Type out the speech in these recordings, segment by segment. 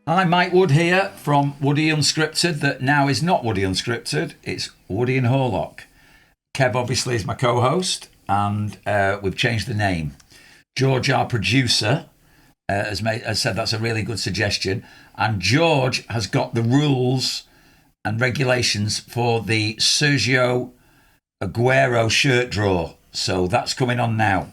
Hi, Mike Wood here from Woody Unscripted, that now is not Woody Unscripted, it's Woody and Horlock. Kev obviously is my co-host, and we've changed the name. George, our producer, has said that's a really good suggestion, and George has got the rules and regulations for the Sergio Aguero shirt draw, so that's coming on now.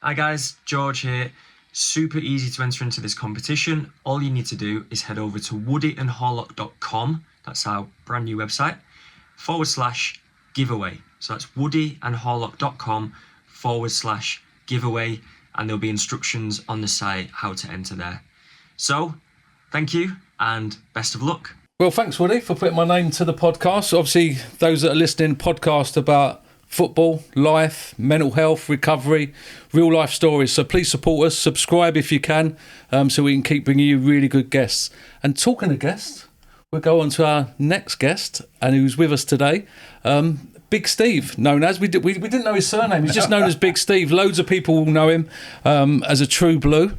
Hi guys, George here. Super easy to enter into this competition. All you need to do is head over to woodyandhorlock.com, that's our brand new website, /giveaway. So that's woodyandhorlock.com /giveaway, and there'll be instructions on the site how to enter there. So, thank you and best of luck. Well, thanks, Woody, for putting my name to the podcast. Obviously, those that are listening, podcast about football, life, mental health, recovery, real life stories. So please support us, subscribe if you can, so we can keep bringing you really good guests. And talking of guests, we'll go on to our next guest, and who's with us today, Big Steve, known as, we didn't know his surname, he's just known as Big Steve. Loads of people will know him as a true blue.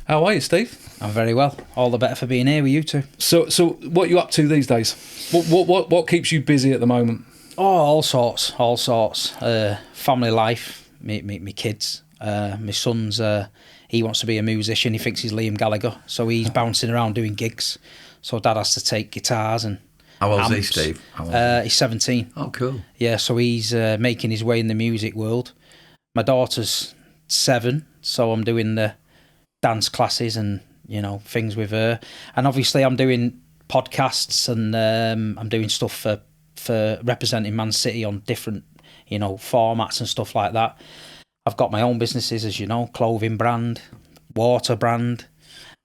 How are you, Steve? I'm very well. All the better for being here with you two. So what are you up to these days? What keeps you busy at the moment? Oh, all sorts. Family life, me kids. My son's, he wants to be a musician. He thinks he's Liam Gallagher, so he's bouncing around doing gigs. So Dad has to take guitars and How old is he, amps. Steve? He's 17. Oh, cool. Yeah, so he's making his way in the music world. My daughter's 7, so I'm doing the dance classes and, things with her. And obviously I'm doing podcasts and I'm doing stuff for representing Man City on different, formats and stuff like that. I've got my own businesses, as you know, clothing brand, water brand,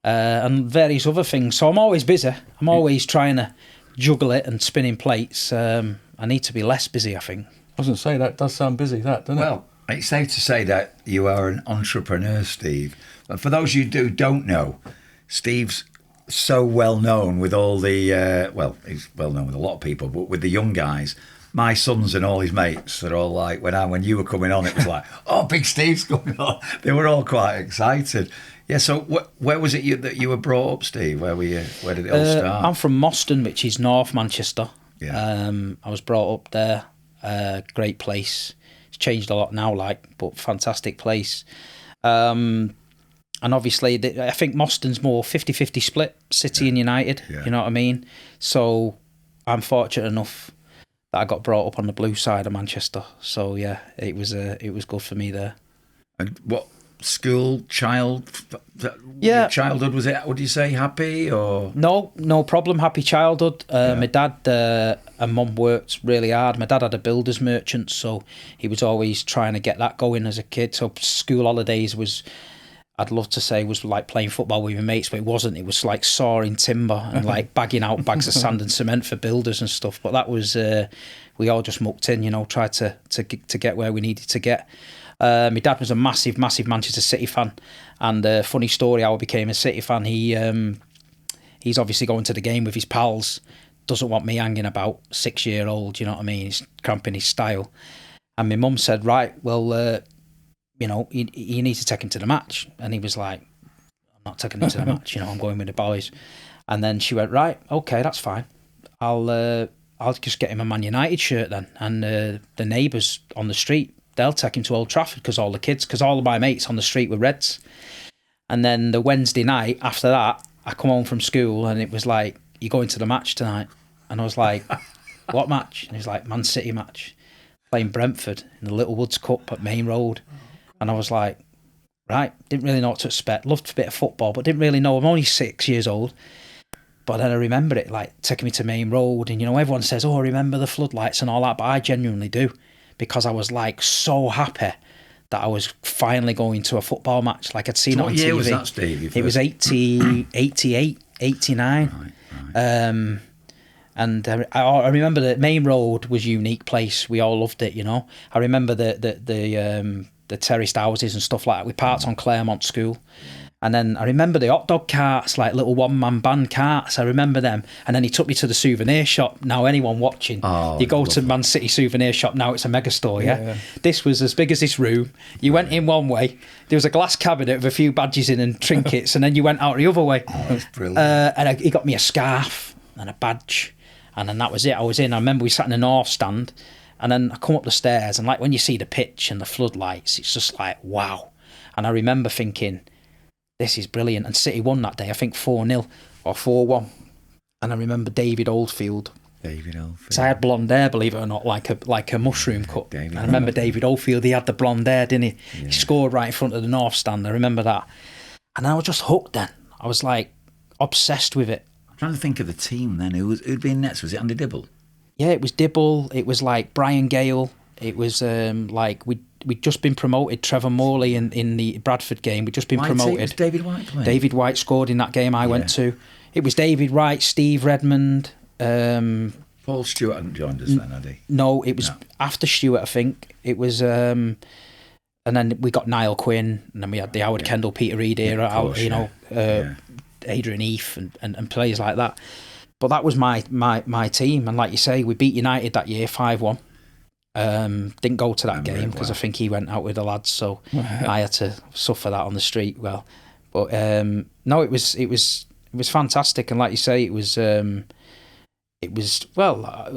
and various other things. So I'm always busy. I'm always trying to juggle it and spinning plates. I need to be less busy, I think. I was going to say, that does sound busy, doesn't it? Well, it's safe to say that you are an entrepreneur, Steve. But for those of you who don't know, Steve's so well known with all the, he's well known with a lot of people, but with the young guys, my sons and all his mates, they're all like, when you were coming on, it was like, oh, Big Steve's coming on. They were all quite excited. Yeah, so where was it that you were brought up, Steve? Where were you? Where did it all start? I'm from Moston, which is North Manchester. Yeah. I was brought up there. Great place. It's changed a lot now, but fantastic place. And obviously, I think Moston's more 50-50 split, City and United, you know what I mean? So I'm fortunate enough that I got brought up on the blue side of Manchester. So yeah, it was good for me there. And what school, childhood, was it, would you say, happy or? No problem, happy childhood. My dad and mum worked really hard. My dad had a builder's merchant, so he was always trying to get that going as a kid. So school holidays was, I'd love to say, was like playing football with your mates, but it wasn't. It was like sawing timber and like bagging out bags of sand and cement for builders and stuff. But that was, we all just mucked in, tried to get where we needed to get. My dad was a massive Manchester City fan, and funny story how I became a City fan. He's obviously going to the game with his pals, doesn't want me hanging about, 6-year-old, you know what I mean? He's cramping his style. And my mum said, right, well, you need to take him to the match. And he was like, I'm not taking him to the match, I'm going with the boys. And then she went, right, okay, that's fine. I'll just get him a Man United shirt then. And the neighbours on the street, they'll take him to Old Trafford because all of my mates on the street were Reds. And then the Wednesday night after that, I come home from school and it was like, you're going to the match tonight. And I was like, what match? And he was like, Man City match, playing Brentford in the Little Woods Cup at Main Road. And I was like, right, didn't really know what to expect. Loved a bit of football, but didn't really know. I'm only 6 years old. But then I remember it, like, taking me to Main Road. And, everyone says, oh, remember the floodlights and all that. But I genuinely do, because I was, like, so happy that I was finally going to a football match. Like, I'd seen it on TV. What year was that, Steve? It was 88, 89. Right. And I remember that Main Road was a unique place. We all loved it, I remember the terraced houses and stuff like that. We parked on Claremont School, And then I remember the hot dog carts, like little one-man band carts. I remember them. And then he took me to the souvenir shop. Now, anyone watching, you go to Man City souvenir shop, now it's a mega store, yeah? This was as big as this room. You went in one way. There was a glass cabinet with a few badges in and trinkets, and then you went out the other way. Oh, that's brilliant. And he got me a scarf and a badge. And then that was it. I was in. I remember we sat in the north stand, and then I come up the stairs, and like when you see the pitch and the floodlights, it's just like, wow. And I remember thinking, this is brilliant. And City won that day, I think 4-0 or 4-1. And I remember David Oldfield. So I had blonde hair, believe it or not, like a mushroom cut. And I remember David Oldfield, he had the blonde hair, didn't he? Yeah. He scored right in front of the north stand. I remember that. And I was just hooked then. I was like obsessed with it. I'm trying to think of the team then. Who'd be in nets? Was it Andy Dibble? Yeah, it was Dibble. It was like Brian Gale. It was like we'd just been promoted. Trevor Morley in the Bradford game. We'd just been promoted. Was David White playing? David White scored in that game I went to. It was David White, Steve Redmond. Paul Stewart hadn't joined us then, had he? No, it was after Stewart, I think. It was, and then we got Niall Quinn, and then we had the Howard Kendall, Peter Reid era, Adrian Heath and players like that. But that was my team, and like you say, we beat United that year 5-1. Didn't go to that game because I think he went out with the lads, so I had to suffer that on the street. Well, but no, it was fantastic, and like you say, it was a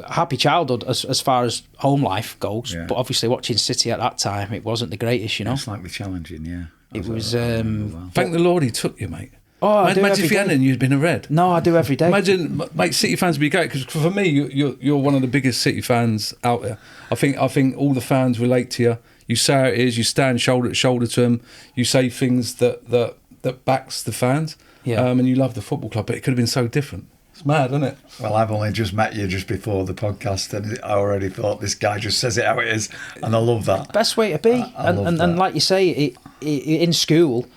happy childhood as far as home life goes. But obviously, watching City at that time, it wasn't the greatest, you know. It's like the challenging, yeah. It was. Thank the Lord he took you, mate. Oh, imagine if you hadn't, you'd been a red. No, I do every day. Imagine, mate, City fans would be great because for me, you're one of the biggest City fans out there. I think all the fans relate to you. You say how it is. You stand shoulder to shoulder to them. You say things that backs the fans. Yeah. And you love the football club, but it could have been so different. It's mad, isn't it? Well, I've only just met you just before the podcast, and I already thought this guy just says it how it is, and I love that. Best way to be. And like you say, in school,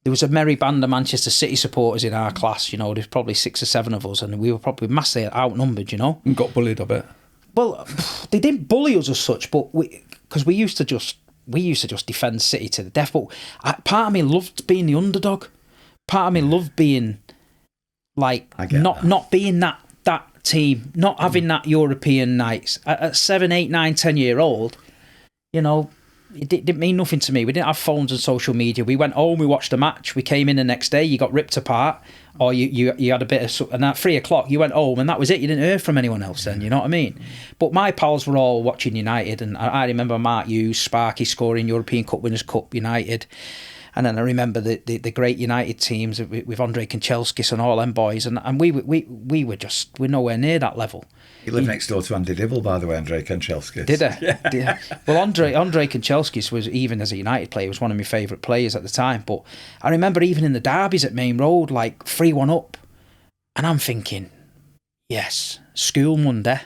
there was a merry band of Manchester City supporters in our class. You know, there's probably 6 or 7 of us, and we were probably massively outnumbered. You know, and got bullied, I bet. Well, they didn't bully us as such, but because we used to just defend City to the death. But part of me loved being the underdog. Part of me loved being like not being that team, not having that European nights at 7, 8, 9, 10-year-old. You know, it didn't mean nothing to me. We didn't have phones and social media. We went home, we watched a match, we came in the next day, you got ripped apart, or you had a bit of, and at 3 o'clock you went home, and that was it. You didn't hear from anyone else then, you know what I mean? But my pals were all watching United, and I remember Mark Hughes, Sparky scoring European Cup Winners' Cup United. And then I remember the great United teams with Andre Kanchelskis and all them boys, and we're nowhere near that level. He lived next door to Andy Dibble, by the way, Andre Kanchelskis. Did he? Yeah. Well, Andre Kanchelskis was, even as a United player, was one of my favourite players at the time. But I remember even in the derbies at Main Road, like 3-1 up, and I'm thinking, yes, school Monday,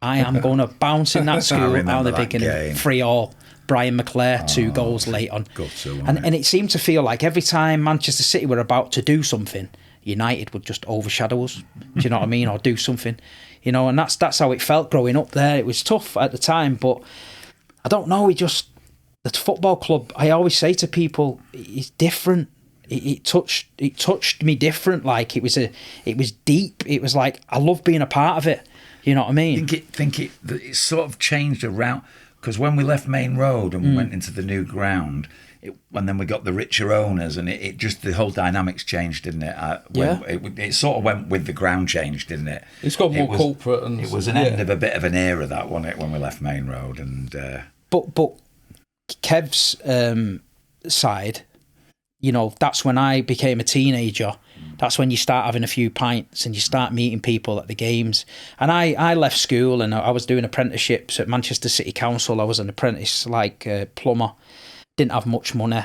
I am going to bounce in that school out the beginning, 3-3. Brian McClare, 2 goals late on. And it seemed to feel like every time Manchester City were about to do something, United would just overshadow us. Do you know what I mean? Or do something. You know, and that's how it felt growing up there. It was tough at the time, but I don't know, the football club, I always say to people, it's different. It touched me different. Like it was deep. It was like, I love being a part of it. You know what I mean? It sort of changed around. Because when we left Main Road and we went into the new ground, and then we got the richer owners, and it just, the whole dynamics changed, didn't it? It sort of went with the ground change, didn't it? It's got more corporate. And it was an end of a bit of an era, that, wasn't it, when we left Main Road? And But Kev's side, you know, that's when I became a teenager. That's when you start having a few pints and you start meeting people at the games. And I left school and I was doing apprenticeships at Manchester City Council. I was an apprentice, plumber. Didn't have much money.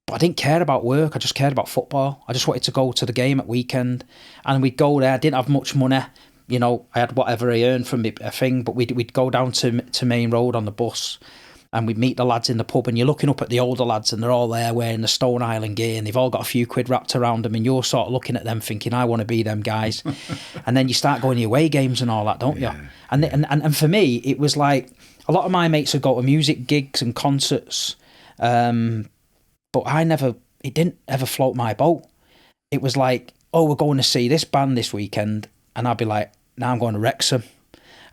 But I didn't care about work. I just cared about football. I just wanted to go to the game at weekend. And we'd go there. I didn't have much money. You know, I had whatever I earned from a thing. But we'd go down to Main Road on the bus. And we'd meet the lads in the pub, and you're looking up at the older lads, and they're all there wearing the Stone Island gear, and they've all got a few quid wrapped around them, and you're sort of looking at them thinking, I want to be them guys. And then you start going to your away games and all that, don't you? And for me, it was like, a lot of my mates would go to music gigs and concerts, but I never it didn't ever float my boat. It was like, oh, we're going to see this band this weekend. And I'd be like, now I'm going to Wrexham.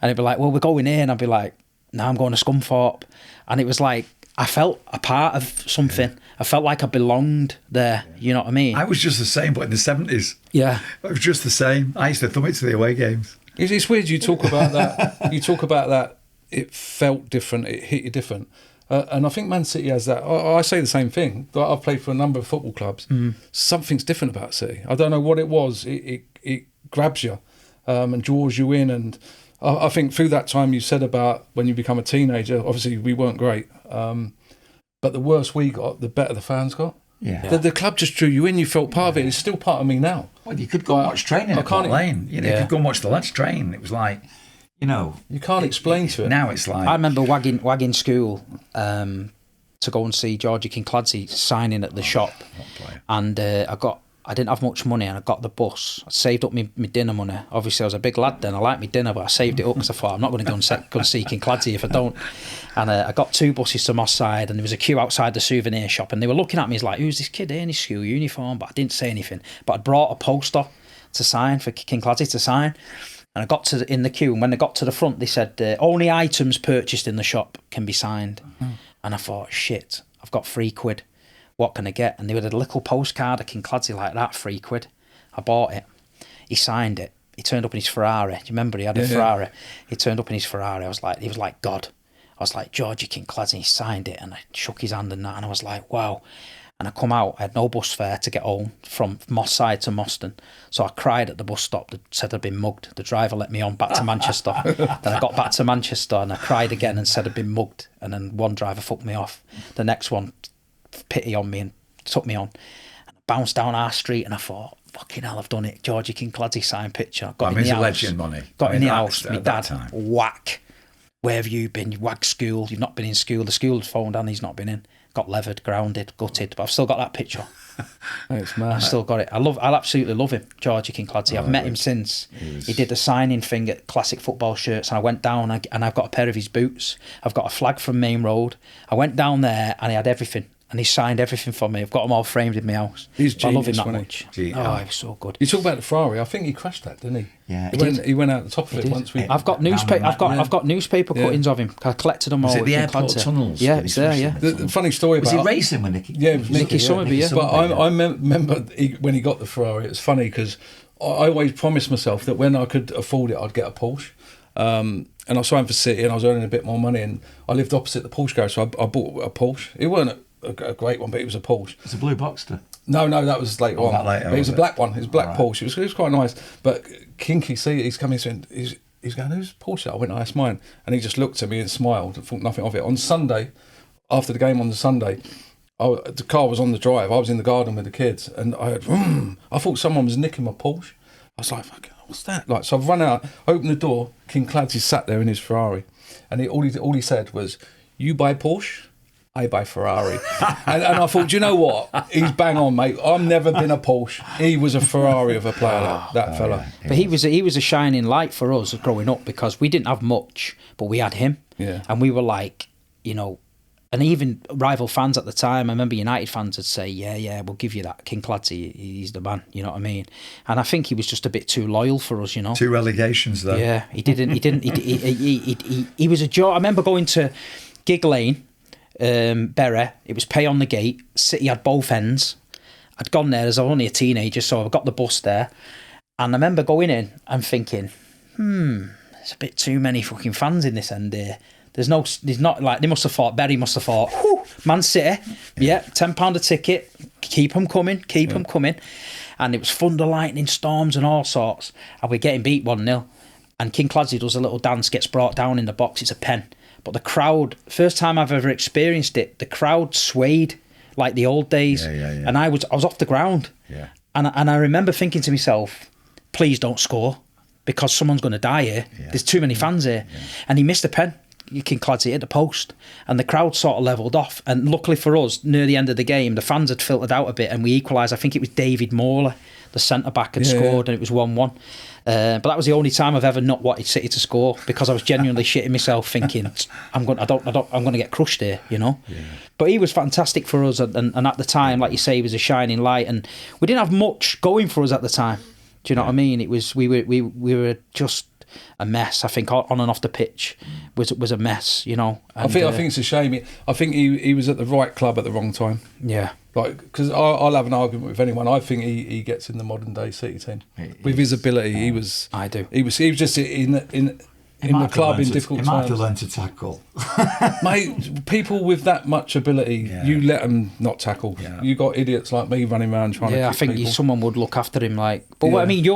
And it'd be like, well, we're going here. And I'd be like, now I'm going to Scunthorpe. And it was like, I felt a part of something. Yeah. I felt like I belonged there. You know what I mean? I was just the same, but in the 70s. Yeah. I was just the same. I used to thumb it to the away games. It's weird you talk about that. You talk about that. It felt different. It hit you different. And I think Man City has that. I say the same thing. I've played for a number of football clubs. Something's different about City. I don't know what it was. It grabs you and draws you in. And I think through that time you said about when you become a teenager, obviously we weren't great. But the worse we got, the better the fans got. Yeah. The club just drew you in. You felt part of it. It's still part of me now. Well, you could go and watch training at Park Lane. You could go and watch the lads train. It was like, you can't explain to it. Now it's like... I remember wagging school to go and see Georgie Kinkladze signing at the shop. And I didn't have much money and I got the bus. I saved up my dinner money. Obviously, I was a big lad then. I liked my dinner, but I saved it up because I thought, I'm not going to go and see Kinkladze if I don't. And I got 2 buses to Moss Side and there was a queue outside the souvenir shop and they were looking at me as like, who's this kid in his school uniform? But I didn't say anything. But I'd brought a poster to sign, for Kinkladze to sign. And I got in the queue and when they got to the front, they said, only items purchased in the shop can be signed. And I thought, shit, I've got £3. What can I get? And they had a little postcard of Kinkladze like that, £3. I bought it. He signed it. He turned up in his Ferrari. Do you remember he had a Ferrari? He turned up in his Ferrari. He was like God. I was like, Georgie Kinkladze. He signed it and I shook his hand and that. And I was like, wow. And I come out. I had no bus fare to get home from Moss Side to Moston. So I cried at the bus stop. They said I'd been mugged. The driver let me on back to Manchester. Then I got back to Manchester and I cried again and said I'd been mugged. And then one driver fucked me off. The next one pity on me and took me on. And I bounced down our street and I thought, fucking hell, I've done it. Georgie Kinkladze signed picture. Got in the house. Legend money. Got in the house. My dad, whack. Where have you been? You wag school. You've not been in school. The school's phoned and he's not been in. Got levered, grounded, gutted. But I've still got that picture. It's mad. I've still got it. I absolutely love him, Georgie Kinkladze. I've met him since. He did the signing thing at Classic Football Shirts and I went down and I've got a pair of his boots. I've got a flag from Main Road. I went down there and he had everything. And he signed everything for me. I've got them all framed in my house. He's genius, I love him that much. He was so good. You talk about the Ferrari. I think he crashed that, didn't he? Yeah, he went out the top of it once. I've got newspaper. I've got newspaper cuttings of him. I collected them all. Was it the airport tunnels? Yeah, it's there. Yeah. The funny story about was he racing with Nicky? Yeah, it was Nicky Summerby. Yeah. But I remember when he got the Ferrari. It was funny because I always promised myself that when I could afford it, I'd get a Porsche. And I was trying for City, and I was earning a bit more money, and I lived opposite the Porsche garage, so I bought a Porsche. It weren't a great one, but it was a Porsche. It's a blue Boxster. No, that was later on. That later, it was a black one. It was a black right. Porsche. It was quite nice. But Kinky, he's coming in. He's going, who's Porsche? I went, that's mine. And he just looked at me and smiled and thought nothing of it. On Sunday, after the game on the Sunday, the car was on the drive. I was in the garden with the kids, and I heard, I thought someone was nicking my Porsche. I was like, fucking, what's that? Like, so I've run out, opened the door. Kinkladze sat there in his Ferrari, and all he said was, "You buy Porsche, I buy Ferrari." and I thought, do you know what? He's bang on, mate. I've never been a Porsche. He was a Ferrari of a player, that fella. Yeah. But he was a shining light for us growing up because we didn't have much, but we had him. Yeah. And we were like, and even rival fans at the time, I remember United fans would say, yeah, we'll give you that. Kinkladze, he's the man, you know what I mean? And I think he was just a bit too loyal for us, 2 relegations, though. Yeah, he was a joy. I remember going to Gig Lane, Bury, it was pay on the gate. City had both ends. I'd gone there as only a teenager, so I got the bus there. And I remember going in and thinking, there's a bit too many fucking fans in this end here. There's not like, they must have thought, Bury must have thought, Man City, £10 a ticket, keep them coming. And it was thunder, lightning, storms and all sorts. And we're getting beat 1-0. And Kinkladze does a little dance, gets brought down in the box, it's a pen. But the crowd, first time I've ever experienced it, the crowd swayed like the old days. Yeah. And I was off the ground. Yeah. And I remember thinking to myself, please don't score because someone's going to die here. Yeah. There's too many fans here. Yeah. And he missed a pen. Kinkladze hit the post and the crowd sort of levelled off. And luckily for us, near the end of the game, the fans had filtered out a bit and we equalised. I think it was David Morley the centre-back had scored and it was 1-1. But that was the only time I've ever not wanted City to score, because I was genuinely shitting myself thinking, I'm going to get crushed here, you know. Yeah. But he was fantastic for us, and at the time, like you say, he was a shining light, and we didn't have much going for us at the time. Do you know what I mean? It was we were just a mess. I think on and off the pitch was a mess, you know. And, I think it's a shame. I think he was at the right club at the wrong time. Yeah. Like, because I'll have an argument with anyone. I think he gets in the modern day City team with his ability. He was. I do. He was just in the club in difficult times. He might have learned to tackle. Mate, people with that much ability, you let them not tackle. Yeah. You got idiots like me running around trying to. Yeah, I think someone would look after him. Like, but what I mean, it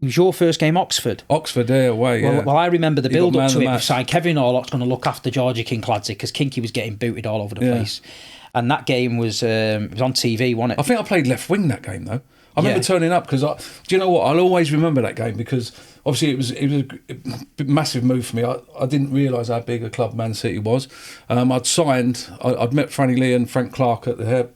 was your first game, Oxford. Oxford, away. Well, I remember the build up to it. Saying Kevin Horlock's going to look after Georgie Kinkladze, because Kinky was getting booted all over the place. And that game was it was on TV, wasn't it? I think I played left wing that game though. I remember turning up because do you know what? I'll always remember that game, because obviously it was a massive move for me. I didn't realise how big a club Man City was. I'd met Franny Lee and Frank Clark at the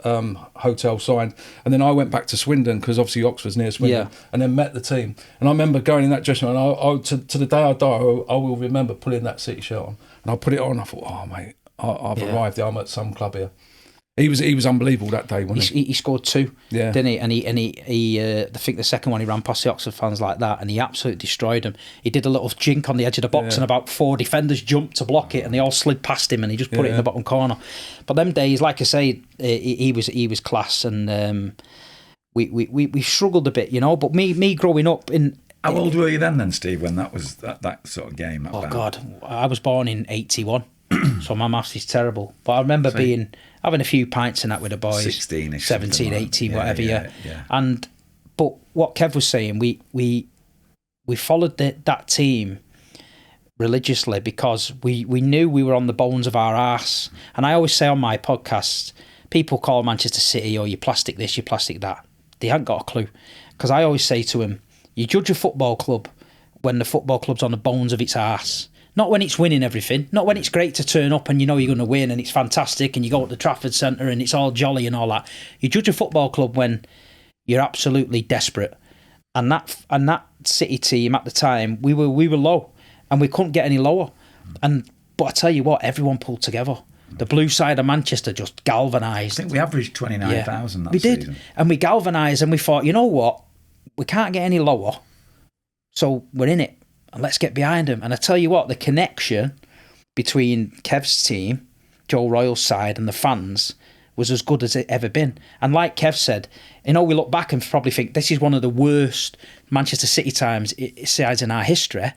hotel, signed, and then I went back to Swindon, because obviously Oxford's near Swindon, and then met the team. And I remember going in that dressing room, and to the day I die, I will remember putting that City shirt on, and I put it on. I thought, oh mate, I've arrived. I'm at some club here. He was unbelievable that day, wasn't he? He scored 2, didn't he? And he I think the second one he ran past the Oxford fans like that, and he absolutely destroyed them. He did a little jink on the edge of the box, and about 4 defenders jumped to block it, and they all slid past him, and he just put it in the bottom corner. But them days, like I say, he was class, and we struggled a bit, you know. But me growing up in. How old were you then, Steve, when that was that sort of game? God, I was born in 81. So my maths is terrible. But I remember having a few pints and that with the boys. 16-ish. 17, 18, whatever, yeah. But what Kev was saying, we followed that team religiously, because we knew we were on the bones of our arse. And I always say on my podcast, people call Manchester City, you plastic this, you plastic that. They haven't got a clue. Because I always say to them, you judge a football club when the football club's on the bones of its arse. Not when it's winning everything. Not when it's great to turn up and you know you're going to win and it's fantastic and you go at the Trafford Centre and it's all jolly and all that. You judge a football club when you're absolutely desperate. And that City team at the time, we were low and we couldn't get any lower. But I tell you what, everyone pulled together. The blue side of Manchester just galvanised. I think we averaged 29,000 that season. We did. And we galvanised and we thought, you know what? We can't get any lower. So we're in it. And let's get behind him. And I tell you what, the connection between Kev's team, Joe Royal's side, and the fans was as good as it ever been. And like Kev said, we look back and probably think this is one of the worst Manchester City sides in our history,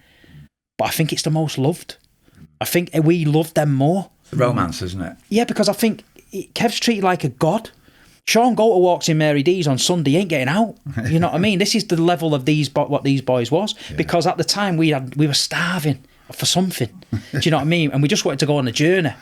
but I think it's the most loved. I think we love them more. The romance, isn't it? Yeah, because I think Kev's treated like a god. Sean Goulter walks in Mary D's on Sunday, he ain't getting out. You know what I mean? This is the level of what these boys was. Yeah. Because at the time we were starving for something. Do you know what I mean? And we just wanted to go on a journey.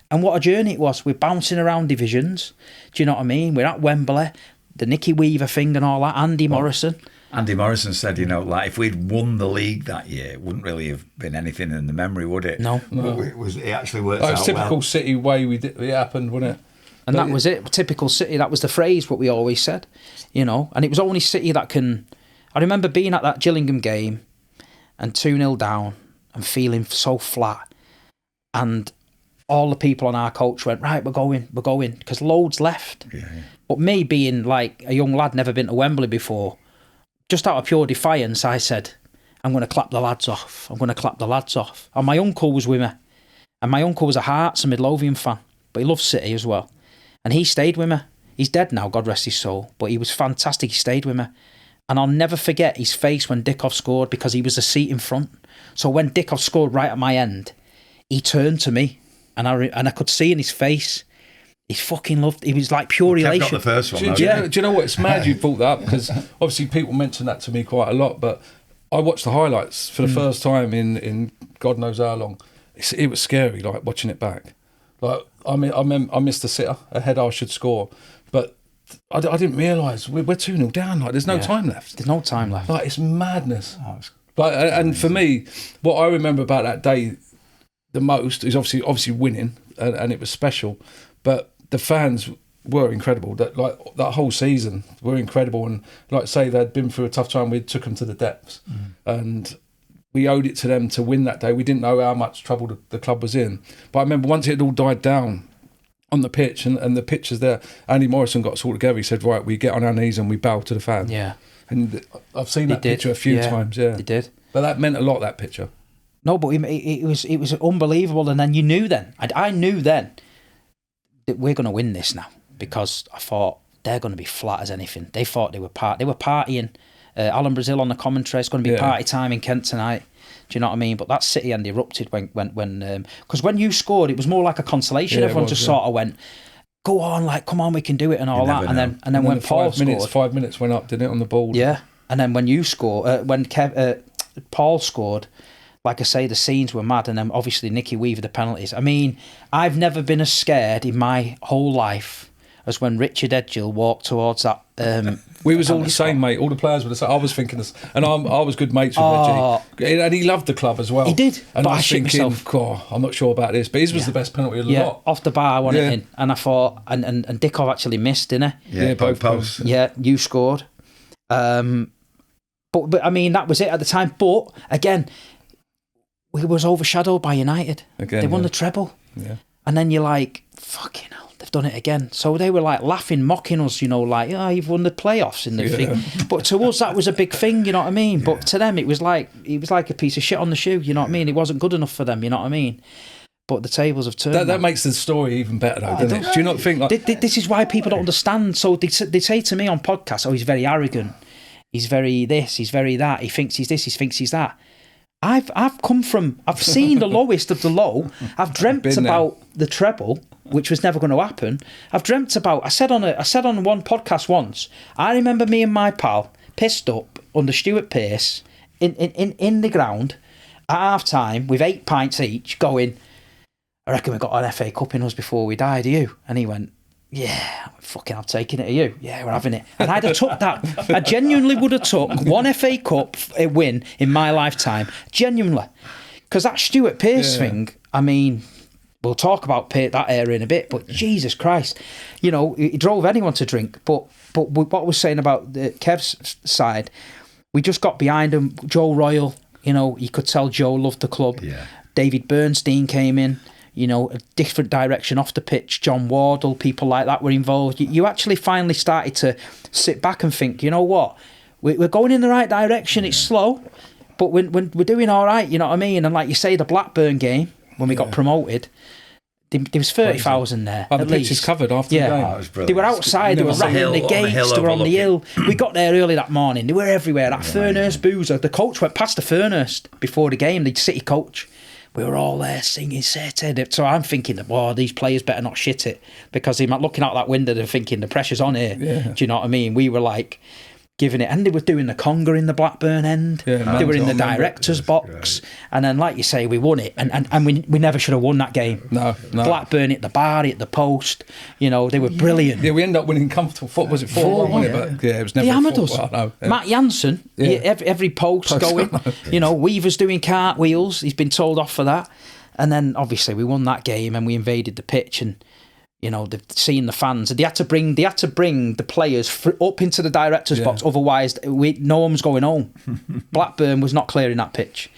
And what a journey it was. We're bouncing around divisions. Do you know what I mean? We're at Wembley, the Nicky Weaver thing and all that, Andy Morrison. Andy Morrison said, if we'd won the league that year, it wouldn't really have been anything in the memory, would it? No. It actually worked out well. It was typical City way it happened, wasn't it? And that was it, typical City. That was the phrase, what we always said, And it was only City that can. I remember being at that Gillingham game and 2-0 down and feeling so flat. And all the people on our coach went, right, we're going, because loads left. Yeah. But me being like a young lad, never been to Wembley before, just out of pure defiance, I said, I'm going to clap the lads off. And my uncle was with me. And my uncle was a Hearts and Midlothian fan, but he loved City as well. And he stayed with me. He's dead now, God rest his soul. But he was fantastic. He stayed with me. And I'll never forget his face when Dickov scored, because he was a seat in front. So when Dickov scored right at my end, he turned to me. And I could see in his face, he fucking loved. He was like pure elation. Kev got the first one. Do you know what? It's mad you thought that, because obviously people mention that to me quite a lot. But I watched the highlights for the first time in God knows how long. It was scary, like watching it back. Like I missed the sitter, a header I should score, but I didn't realise we're 2-0 down. Like there's no time left. There's no time left. Like it's madness. And for me, what I remember about that day the most is obviously winning, and it was special. But the fans, were incredible. That whole season were incredible, and like say they'd been through a tough time. We took them to the depths, and we owed it to them to win that day. We didn't know how much trouble the club was in, but I remember once it had all died down on the pitch, and the pictures there, Andy Morrison got us all together. He said, "Right, we get on our knees and we bow to the fans." Yeah, and I've seen that picture a few times. Yeah, it did. But that meant a lot. That picture. No, but it was unbelievable, and then you knew then. I knew then that we're going to win this now, because I thought they're going to be flat as anything. They thought they were partying. Alan Brazil on the commentary, it's going to be party time in Kent tonight. Do you know what I mean? But that city end erupted when because when you scored, it was more like a consolation. Everyone just sort of went, "Go on, like come on, we can do it," and all that. And then when Paul scored, 5 minutes went up, didn't it, on the ball? Yeah, and then when you score, when Paul scored. Like I say, the scenes were mad, and then obviously Nicky Weaver, the penalties. I mean, I've never been as scared in my whole life as when Richard Edgill walked towards that. We was all the same, mate. All the players were the same. I was thinking this, and I was good mates with Reggie, and he loved the club as well. He did, and but I was thinking, I'm not sure about this, but his was the best penalty of the lot. Off the bar, I won it in, and I thought, and Dickov actually missed, didn't he? Yeah, both posts. Yeah, you scored. But I mean, that was it at the time. But again, we was overshadowed by United. Again, they won the treble. Yeah. And then you're like, fucking hell, they've done it again. So they were like laughing, mocking us, you know, like, you've won the playoffs in the thing. But to us, that was a big thing, you know what I mean? Yeah. But to them, it was like a piece of shit on the shoe, you know what I mean? It wasn't good enough for them, you know what I mean? But the tables have turned. That makes the story even better, though, doesn't it? Do you not think like... This is why people don't understand. So they say to me on podcasts, he's very arrogant. He's very this, he's very that. He thinks he's this, he thinks he's that. I've seen the lowest of the low. I've dreamt about the treble, which was never going to happen. I've dreamt about. I said on one podcast once. I remember me and my pal pissed up under Stuart Pearce in the ground at half time with 8 pints each, going, "I reckon we got an FA Cup in us before we die, do you?" And he went, "Yeah, fucking, I'm taking it to you. Yeah, we're having it." And I'd have took that. I genuinely would have took one FA Cup win in my lifetime. Genuinely. Because that Stuart Pearce thing, I mean, we'll talk about that area in a bit, but Jesus Christ, you know, he drove anyone to drink. But what we're saying about Kev's side, we just got behind him. Joe Royal, you know, you could tell Joe loved the club. Yeah. David Bernstein came in. You know, a different direction off the pitch. John Wardle, people like that were involved. You actually finally started to sit back and think, you know what, we're going in the right direction. It's slow, but we're doing all right. You know what I mean? And like you say, the Blackburn game when we got promoted, there was 30,000 there. The pitch is covered after the game. Oh, it was brilliant. They were outside. They were rattling the gates. They were on the hill. We got there early that morning. They were everywhere. That Furnhurst boozer. The coach went past the Furnhurst before the game. The city coach. We were all there singing, so I'm thinking that, these players better not shit it, because they might looking out that window and thinking the pressure's on here. Yeah. Do you know what I mean? We were like giving it, and they were doing the conga in the Blackburn end. Yeah, they were in the director's box, and then like you say, we won it, and we never should have won that game. No. Blackburn hit the bar, hit the post. You know, they were brilliant. Yeah, we ended up winning comfortable. What was it, 4-1? Wasn't it? But it was never. The Amateurs. Matt Jansen, every post going. You know, Weaver's doing cartwheels. He's been told off for that, and then obviously we won that game and we invaded the pitch and. You know, they've seen the fans. They had to bring the players up into the director's box. Otherwise, no one was going home. Blackburn was not clearing that pitch.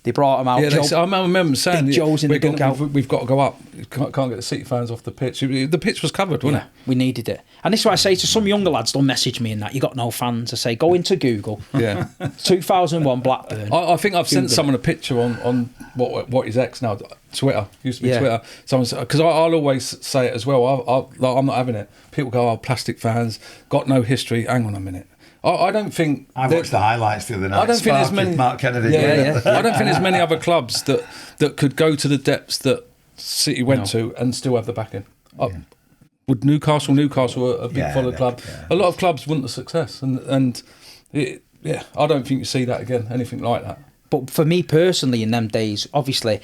They brought them out. I remember saying, Big Joe's in the dugout. We've got to go up. Can't get the City fans off the pitch. The pitch was covered, wasn't it? We needed it. And this is why I say to some younger lads, don't message me in that. You got no fans. I say, go into Google. 2001 Blackburn. I think I've sent someone a picture on what is X now. Twitter used to be Twitter. Because I'll always say it as well. I'm not having it. People go, plastic fans, got no history. Hang on a minute. I don't think I watched the highlights the other night. I don't think there's many. Mark Kennedy. I don't think there's many other clubs that could go to the depths that City went to and still have the backing. Would Newcastle are a big follow club. Yeah. A lot of clubs wouldn't have success, and I don't think you see that again. Anything like that. But for me personally, in them days, obviously.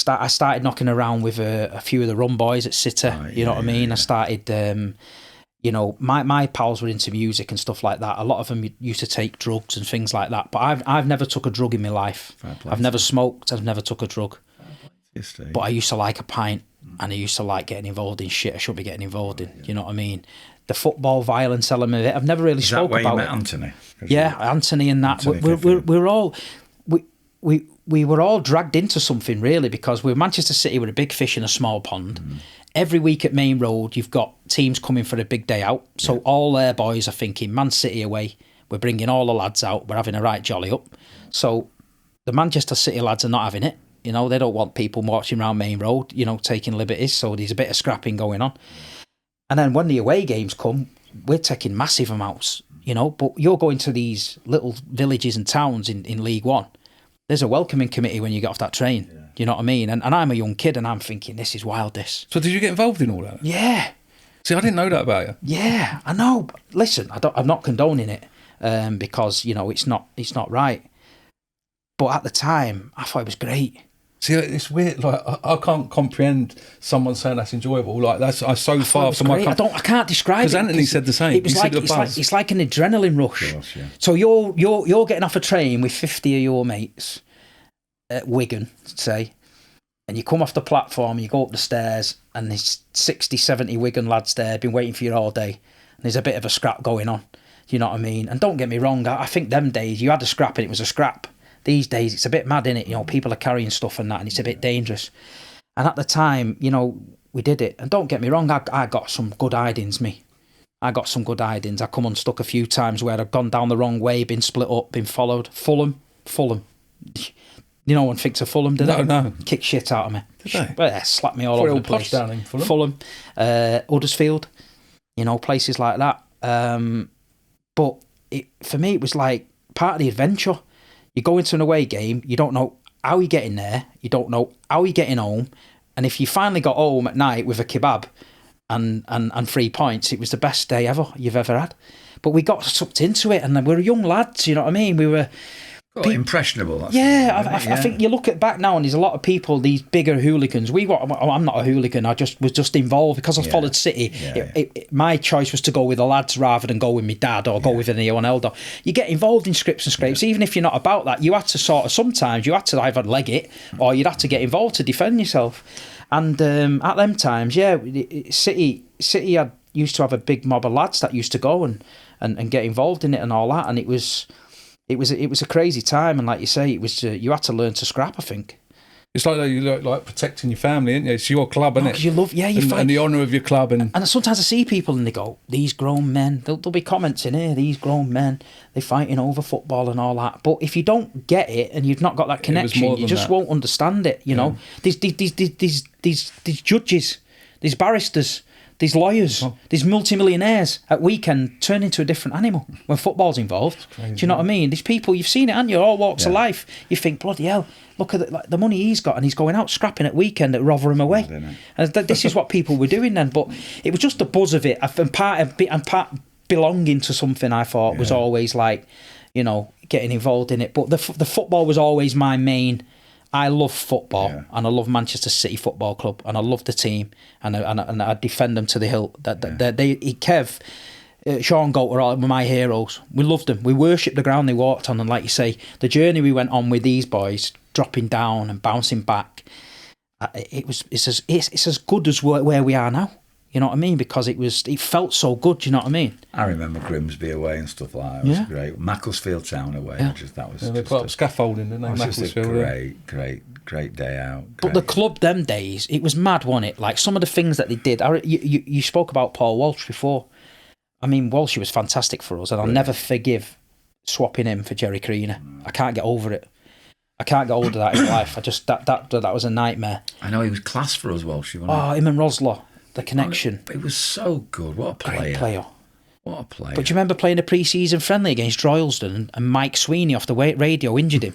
I started knocking around with a few of the run boys at City. You know what I mean? I started, you know, my pals were into music and stuff like that. A lot of them used to take drugs and things like that. But I've never took a drug in my life. I've never smoked. I've never took a drug. But I used to like a pint. and I used to like getting involved in shit I shouldn't be getting involved in. You know what I mean? The football violence element of it, I've never really spoke about. Is that where you met it. Anthony? Yeah, Anthony and that. We were all dragged into something really, because we're Manchester City, we're a big fish in a small pond. Every week at Main Road, you've got teams coming for a big day out. So all their boys are thinking, Man City away, we're bringing all the lads out, we're having a right jolly up. So the Manchester City lads are not having it. You know, they don't want people marching around Main Road, you know, taking liberties. So there's a bit of scrapping going on. And then when the away games come, we're taking massive amounts, you know, but you're going to these little villages and towns in League One. There's a welcoming committee when you get off that train. Yeah. You know what I mean? And I'm a young kid and I'm thinking, this is wild, this. So did you get involved in all that? Yeah. See, I didn't know that about you. Yeah, I know. But listen, I'm not condoning it because, you know, it's not right. But at the time, I thought it was great. See, it's weird. Like I can't comprehend someone saying that's enjoyable. Like that's so far from my. I can't describe it. Because Anthony said the same. It was it's like an adrenaline rush. Course, yeah. So you're getting off a train with 50 of your mates at Wigan, say, and you come off the platform, you go up the stairs, and there's 60, 70 Wigan lads there, been waiting for you all day, and there's a bit of a scrap going on. You know what I mean? And don't get me wrong, I think them days you had a scrap and it was a scrap. These days, it's a bit mad, innit? You know, people are carrying stuff and that, and it's a bit dangerous. And at the time, you know, we did it. And don't get me wrong, I got some good hidings, me. I got some good hidings. I come unstuck a few times where I've gone down the wrong way, been split up, been followed. Fulham. You know, one thinks of Fulham, did they? No. Kick shit out of me. Did they? Well, yeah, slap me all over the place. Down in Fulham. Huddersfield, you know, places like that. But for me, it was like part of the adventure. You go into an away game, you don't know how you're getting there, you don't know how you're getting home, and if you finally got home at night with a kebab and 3 points, it was the best day ever you've ever had. But we got sucked into it, and we were young lads, you know what I mean? We were... impressionable. That's I think you look at back now and there's a lot of people, these bigger hooligans. I'm not a hooligan. I was just involved because I followed City. My choice was to go with the lads rather than go with my dad or go with anyone elder. You get involved in scripts and scrapes, even if you're not about that. You had to sometimes you had to either leg it or you'd have to get involved to defend yourself. And at them times, City used to have a big mob of lads that used to go and get involved in it and all that, and it was a crazy time, and like you say, it was you had to learn to scrap. I think it's like you look like protecting your family, isn't it? It's your club, isn't it? Because you love, and the honour of your club, and sometimes I see people and they go, "These grown men." There'll be comments in here. These grown men, they're fighting over football and all that. But if you don't get it and you've not got that connection, you just won't understand it. You know, these judges, these barristers. These lawyers, these multimillionaires at weekend turn into a different animal when football's involved. Do you know what I mean? These people, you've seen it, haven't you? All walks of life. You think, bloody hell, look at the money he's got, and he's going out scrapping at weekend at Rotherham away. And this is what people were doing then. But it was just the buzz of it, and part belonging to something. I thought was always like, you know, getting involved in it. But the football was always my main. I love football, and I love Manchester City Football Club, and I love the team, and I defend them to the hilt. Kev, Sean Goat were all my heroes. We loved them. We worshipped the ground they walked on, and like you say, the journey we went on with these boys, dropping down and bouncing back, it's as good as where we are now. You know what I mean? Because it felt so good. Do you know what I mean? I remember Grimsby away and stuff like that. It was great. Macclesfield Town away. They put up scaffolding, didn't they? It was just a great day out. But the club them days, it was mad, wasn't it? Like some of the things that they did. You spoke about Paul Walsh before. I mean, Walsh was fantastic for us, and I'll never forgive swapping him for Jerry Creaner. I can't get over it. I can't get over that in life. That was a nightmare. I know he was class for us, Walsh. Him and Rosler. The connection. It was so good. What a player. Great player. What a player. But do you remember playing a pre-season friendly against Droylsden and Mike Sweeney off the radio injured him?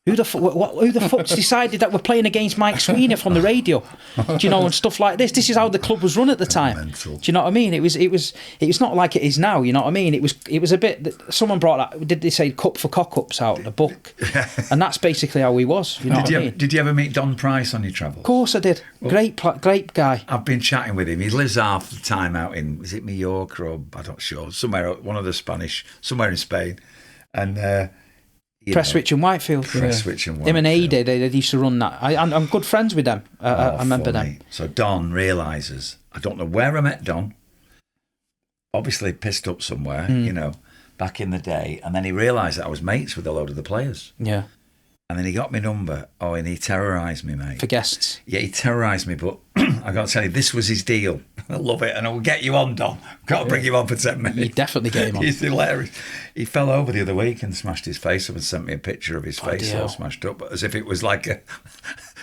Who the fuck decided that we're playing against Mike Sweeney from the radio? Do you know, and stuff like this. This is how the club was run at the time. Mental. Do you know what I mean? It was not like it is now. You know what I mean? It was a bit. Someone brought that. Did they say cup for cock-ups out of the book? And that's basically how he was. You know what I mean? Did you ever meet Don Price on your travels? Of course I did. Well, great guy. I've been chatting with him. He lives half the time out in, is it Mallorca or I'm not sure, somewhere, one of the Spanish, somewhere in Spain, and. Prestwich and Whitefield. Prestwich and Whitefield. Him and Ada, they used to run that. I'm good friends with them. I remember funny. them. So Don realises, I don't know where I met Don, obviously pissed up somewhere, back in the day, and then he realised that I was mates with a load of the players. Yeah. And then he got my number. Oh, and he terrorised me, mate. For guests. Yeah, he terrorised me, but I got to tell you, this was his deal. I love it, and I will get you on, Don. I've got to bring you on for 10 minutes. You definitely get him on. He's hilarious. He fell over the other week and smashed his face up and sent me a picture of his face all hell. smashed up, as if it was like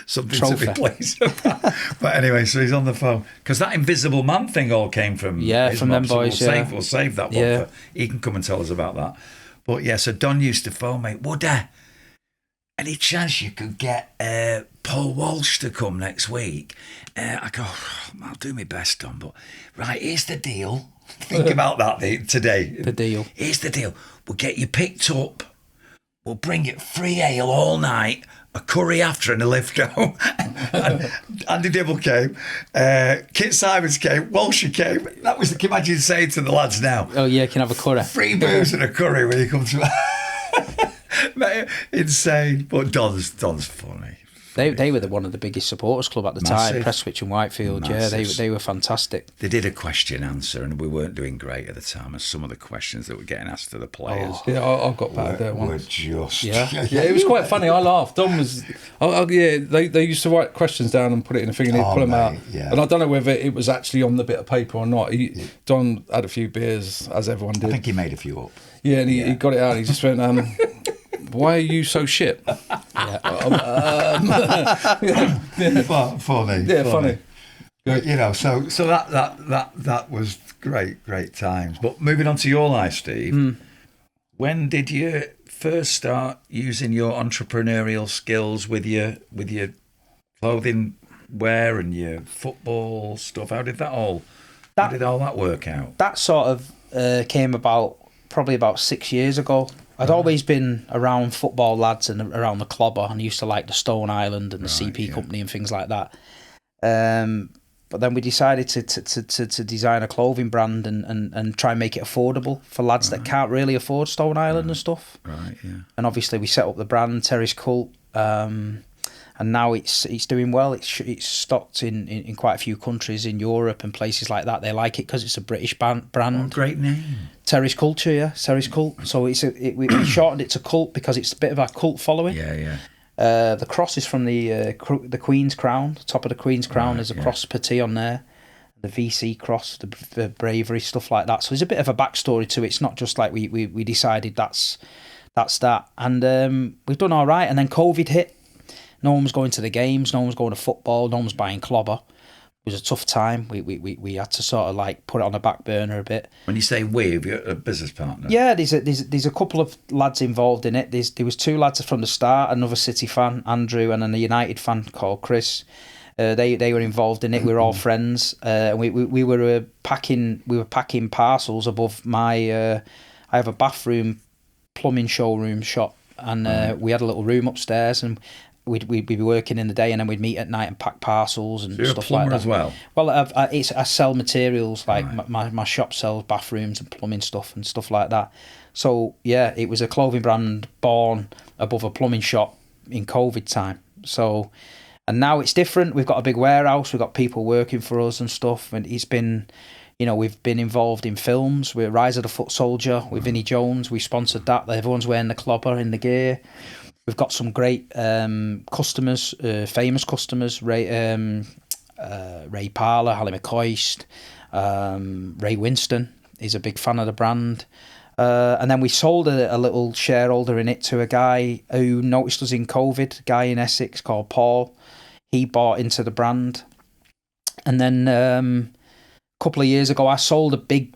something Trophy. to be pleased about. But anyway, so he's on the phone. Because that Invisible Man thing all came from his from mum, them so boys, we'll save that one. Yeah. He can come and tell us about that. But yeah, so Don used to phone me, would any chance you could get Paul Walsh to come next week? I go, I'll do my best, Don, but right, here's the deal. Think about that today. The deal. Here's the deal. We'll get you picked up. We'll bring you free ale all night, a curry after and a lift home. And Andy Dibble came. Kit Simons came. Walshy came. That was, can you imagine saying to the lads now? Oh, yeah, you can have a curry. Free booze and a curry when you come to... Mate, insane. But Don's funny. They were one of the biggest supporters club at the time, Prestwich and Whitefield. Massive. Yeah, they were fantastic. They did a question answer, and we weren't doing great at the time. And some of the questions that were getting asked to the players, Yeah, I got back there were once. just Yeah. Yeah, it was quite funny. I laughed. Don was, they used to write questions down and put it in a thing and he'd pull them out. yeah. And I don't know whether it was actually on the bit of paper or not. Don had a few beers, as everyone did. I think he made a few up. Yeah, and he got it out. He just went, why are you so shit? Funny. Yeah, funny. But, so that was great times. But moving on to your life, Steve, when did you first start using your entrepreneurial skills with your clothing wear and your football stuff? How did all that work out? That sort of came about probably about 6 years ago. I'd always been around football lads and around the clobber, and I used to like the Stone Island and the CP Company and things like that. But then we decided to design a clothing brand and try and make it affordable for lads that can't really afford Stone Island and stuff. Right, yeah. And obviously we set up the brand Terrace Cult, and now it's doing well. It's stocked in quite a few countries in Europe and places like that. They like it because it's a British brand. Oh, great name. Terrace Culture, yeah, Terrace Cult. So we shortened it to Cult because it's a bit of a cult following. Yeah. The cross is from the Queen's Crown. The top of the Queen's Crown, there's a cross patty on there. The VC cross, the bravery, stuff like that. So there's a bit of a backstory to it. It's not just like we decided that's that. And we've done all right. And then COVID hit. No one was going to the games. No one was going to football. No one was buying clobber. It was a tough time. We had to sort of like put it on the back burner a bit. When you say we, have you got a business partner? Yeah, there's a couple of lads involved in it. There was two lads from the start, another City fan, Andrew, and then a United fan called Chris. They were involved in it. We were all friends. We were packing parcels above my. I have a bathroom, plumbing showroom shop, and we had a little room upstairs, and we'd be working in the day, and then we'd meet at night and pack parcels and so you're stuff a plumber like that as well. Well, I sell materials, like my shop sells bathrooms and plumbing stuff and stuff like that. So yeah, it was a clothing brand born above a plumbing shop in COVID time. So, and now it's different. We've got a big warehouse. We've got people working for us and stuff, and it's been. We've been involved in films. We're Rise of the Foot Soldier with Vinnie Jones. We sponsored that. Everyone's wearing the clobber in the gear. We've got some great customers, famous customers. Ray Parler, Harley McCoist, Ray Winston is a big fan of the brand. And then we sold a little shareholder in it to a guy who noticed us in COVID, a guy in Essex called Paul. He bought into the brand. And then a couple of years ago, I sold a big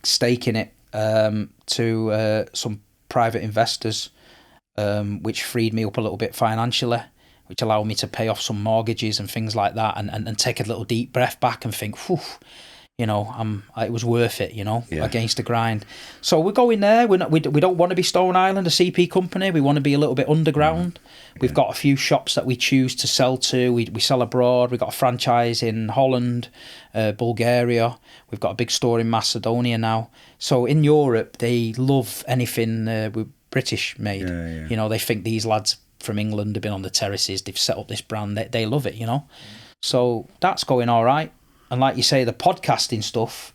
stake in it to some private investors, which freed me up a little bit financially, which allowed me to pay off some mortgages and things like that, and take a little deep breath back and think, whew, it was worth it, against the grind. So we're going there. We don't want to be Stone Island, a CP company. We want to be a little bit underground. We've got a few shops that we choose to sell to. We sell abroad. We've got a franchise in Holland, Bulgaria. We've got a big store in Macedonia now. So in Europe, they love anything with British made. Yeah. You know, they think these lads from England have been on the terraces, they've set up this brand, they love it, you know. So that's going all right. And like you say, the podcasting stuff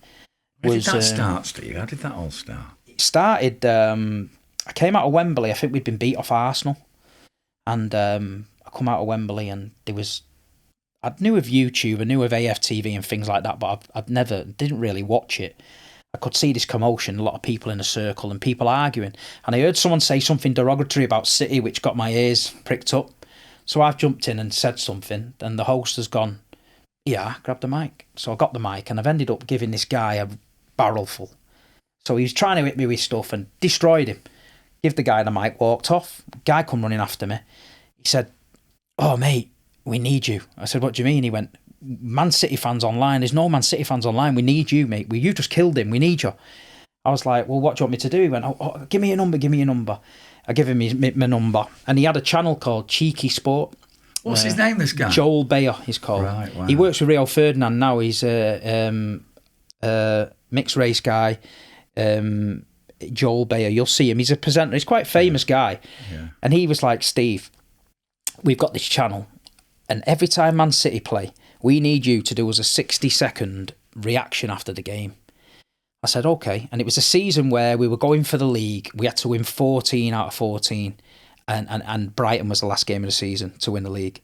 was... How did that start, Steve? How did that all start? It started... I came out of Wembley. I think we'd been beat off Arsenal. And I come out of Wembley and there was... I knew of YouTube, I knew of AFTV and things like that, but didn't really watch it. I could see this commotion, a lot of people in a circle and people arguing. And I heard someone say something derogatory about City, which got my ears pricked up. So I've jumped in and said something, and the host has gone, yeah, grab the mic. So I got the mic, and I've ended up giving this guy a barrel full. So he was trying to hit me with stuff and destroyed him. Give the guy the mic, walked off. Guy come running after me. He said, oh, mate, we need you. I said, what do you mean? He went, Man City fans online. There's no Man City fans online. We need you, mate. You just killed him. We need you. I was like, well, what do you want me to do? He went, oh, give me your number. I give him my number. And he had a channel called Cheeky Sport. What's his name, this guy? Joel Bayer, he's called. Right, wow. He works with Rio Ferdinand now. He's a mixed race guy. Joel Bayer, you'll see him. He's a presenter. He's quite a famous guy. Yeah. And he was like, Steve, we've got this channel. And every time Man City play, we need you to do us a 60-second reaction after the game. I said, okay. And it was a season where we were going for the league. We had to win 14 out of 14. And Brighton was the last game of the season to win the league.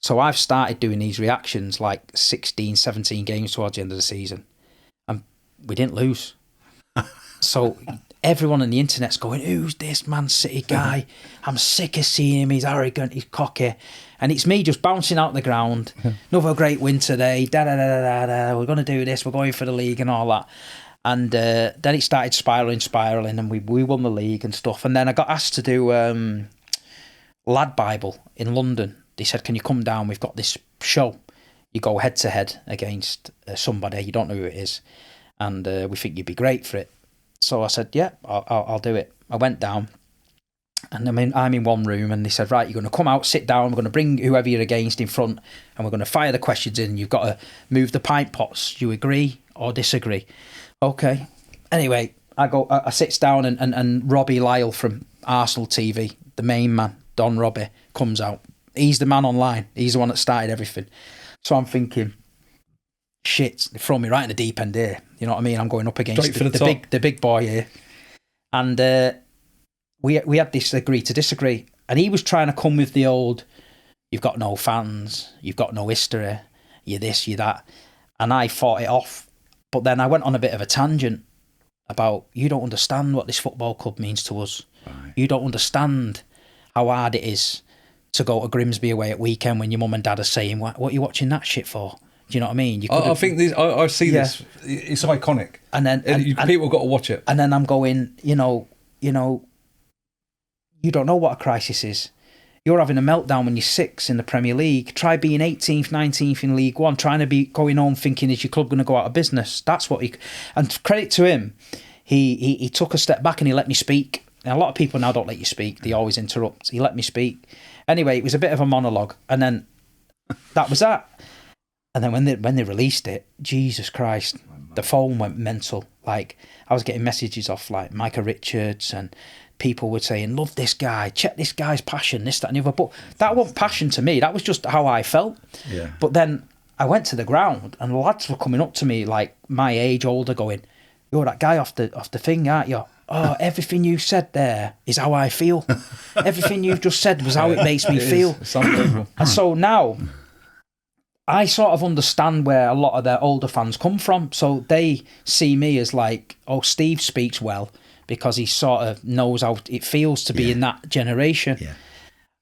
So I've started doing these reactions like 16, 17 games towards the end of the season. And we didn't lose. So everyone on the internet's going, who's this Man City guy? I'm sick of seeing him. He's arrogant. He's cocky. And it's me just bouncing out the ground. Another great win today. We're going to do this. We're going for the league and all that. And then it started spiralling, and we won the league and stuff. And then I got asked to do Lad Bible in London. They said, can you come down? We've got this show. You go head to head against somebody. You don't know who it is. And we think you'd be great for it. So I said, yeah, I'll do it. I went down. And I'm in one room, and they said, right, you're going to come out, sit down, we're going to bring whoever you're against in front, and we're going to fire the questions in, and you've got to move the pint pots. Do you agree or disagree? Okay. Anyway, I sits down, and Robbie Lyle from Arsenal TV, the main man, Don Robbie, comes out. He's the man online. He's the one that started everything. So I'm thinking, shit, they throw me right in the deep end here. You know what I mean? I'm going up against the big boy here. And we had this agree to disagree. And he was trying to come with the old, you've got no fans, you've got no history, you're this, you're that. And I fought it off. But then I went on a bit of a tangent about, you don't understand what this football club means to us. Right. You don't understand how hard it is to go to Grimsby away at weekend when your mum and dad are saying, what are you watching that shit for? Do you know what I mean? I think I see this. It's iconic. And then people got to watch it. And then I'm going, you know, you don't know what a crisis is. You're having a meltdown when you're 6 in the Premier League. Try being 18th, 19th in League One, trying to be going home thinking, is your club going to go out of business? That's what he... And credit to him, he took a step back and he let me speak. And a lot of people now don't let you speak. They always interrupt. He let me speak. Anyway, it was a bit of a monologue. And then that was that. And then when they released it, Jesus Christ, the phone went mental. Like, I was getting messages off like Micah Richards, and people were saying, love this guy, check this guy's passion, this, that and the other. But that wasn't passion to me. That was just how I felt. Yeah. But then I went to the ground and lads were coming up to me like my age, older, going, you're that guy off the thing, aren't you? Oh, everything you said there is how I feel. Everything you've just said was how it makes me feel. And so now I sort of understand where a lot of their older fans come from. So they see me as like, oh, Steve speaks well because he sort of knows how it feels to be in that generation. Yeah.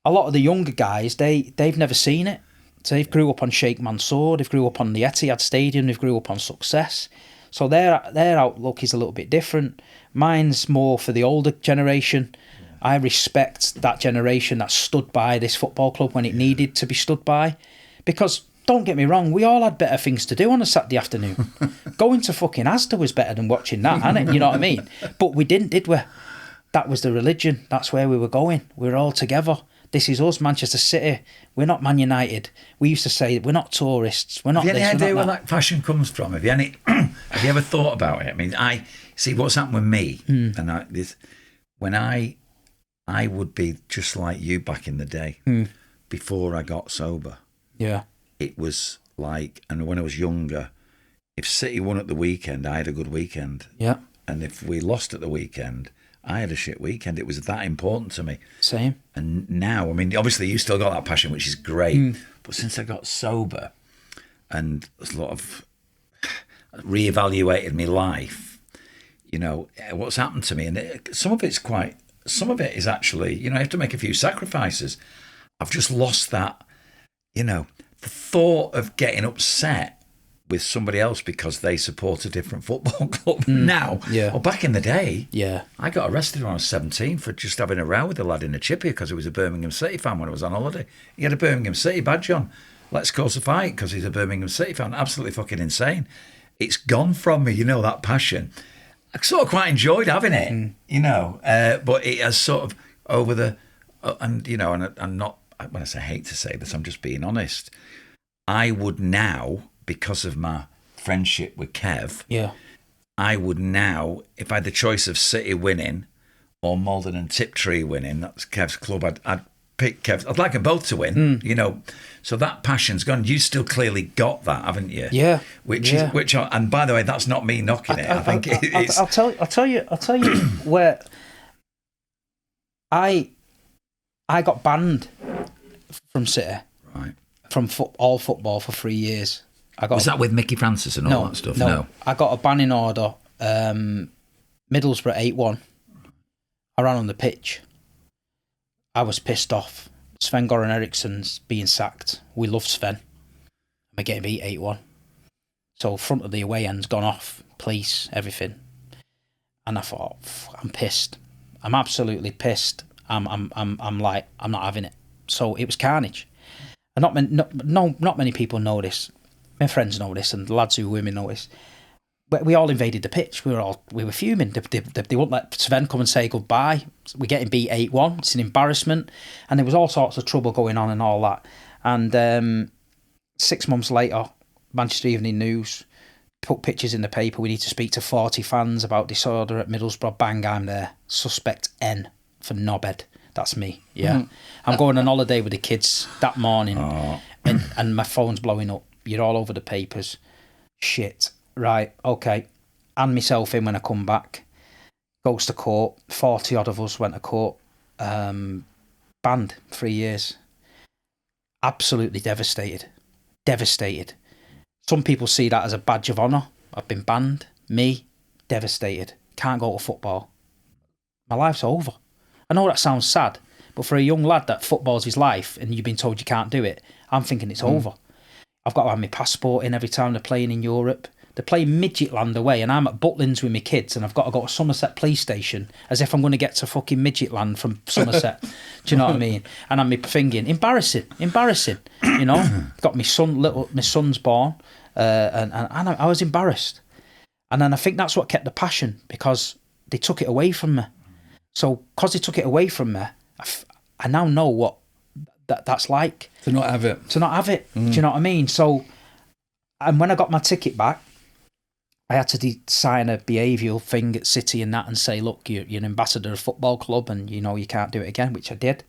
A lot of the younger guys, they've never seen it. So they've grew up on Sheikh Mansour, they've grew up on the Etihad Stadium, they've grew up on success. So their outlook is a little bit different. Mine's more for the older generation. Yeah. I respect that generation that stood by this football club when it needed to be stood by. Because, don't get me wrong, we all had better things to do on a Saturday afternoon. Going to fucking Asda was better than watching that, hadn't it? You know what I mean? But we didn't, did we? That was the religion. That's where we were going. We were all together. This is us, Manchester City. We're not Man United. We used to say, we're not tourists. We're not this, we're not that. Have you any idea where that passion comes from? Have you ever thought about it? I mean, I see what's happened with me. And when I I would be just like you back in the day, before I got sober. Yeah. It was like, and when I was younger, if City won at the weekend, I had a good weekend. Yeah. And if we lost at the weekend, I had a shit weekend. It was that important to me. Same. And now, I mean, obviously you still got that passion, which is great. But since I got sober and there's a lot of reevaluated my life, you know, what's happened to me. And some of it is actually, you know, I have to make a few sacrifices. I've just lost that, you know, the thought of getting upset with somebody else because they support a different football club now. Yeah. Or back in the day, Yeah. I got arrested when I was 17 for just having a row with a lad in a chippy because he was a Birmingham City fan when I was on holiday. He had a Birmingham City badge on. Let's cause a fight because he's a Birmingham City fan. Absolutely fucking insane. It's gone from me, you know, that passion. I sort of quite enjoyed having it, you know, but it has sort of over the, and, you know, and I'm not, when I say I hate to say this, I'm just being honest. I would now, because of my friendship with Kev, I would now, if I had the choice of City winning or Malden and Tiptree winning, that's Kev's club, I'd pick Kev. I'd like them both to win, you know. So that passion's gone. You still clearly got that, haven't you? Yeah. Which, and by the way, that's not me knocking it. I think it's. I'll tell you where I got banned from City, Right. from all football for 3 years. Was that with Mickey Francis and all that stuff? No. I got a banning order. Middlesbrough 8-1. I ran on the pitch. I was pissed off. Sven-Goran Eriksson's being sacked. We love Sven. We're getting beat 8-1. So front of the away end's gone off. Police, everything. And I thought, I'm pissed. I'm absolutely pissed. I'm like, I'm not having it. So it was carnage. And not many people know this. My friends know this, and the lads who were with me know this. We all invaded the pitch. We were fuming. They wouldn't let Sven come and say goodbye. We're getting beat 8-1. It's an embarrassment. And there was all sorts of trouble going on and all that. And 6 months later, Manchester Evening News put pictures in the paper. We need to speak to 40 fans about disorder at Middlesbrough. Bang, I'm there. Suspect N for knobhead. That's me. Yeah. I'm going on holiday with the kids that morning, and my phone's blowing up. You're all over the papers. Shit. Right, okay. Hand myself in when I come back. Goes to court. 40 odd of us went to court. Banned 3 years. Absolutely devastated. Devastated. Some people see that as a badge of honour. I've been banned. Me, devastated. Can't go to football. My life's over. I know that sounds sad, but for a young lad that football's his life and you've been told you can't do it, I'm thinking it's over. I've got to have my passport in every time they're playing in Europe. They're playing Midgetland away, and I'm at Butlins with my kids, and I've got to go to Somerset Police Station as if I'm going to get to fucking Midgetland from Somerset. Do you know what I mean? And I'm thinking, embarrassing, you know? Got my son's born, and I was embarrassed. And then I think that's what kept the passion, because they took it away from me. So, because they took it away from me, I now know what that's like. To not have it. Do you know what I mean? So, and when I got my ticket back, I had to sign a behavioural thing at City and that, and say, look, you're an ambassador of a football club, and you know you can't do it again, which I did.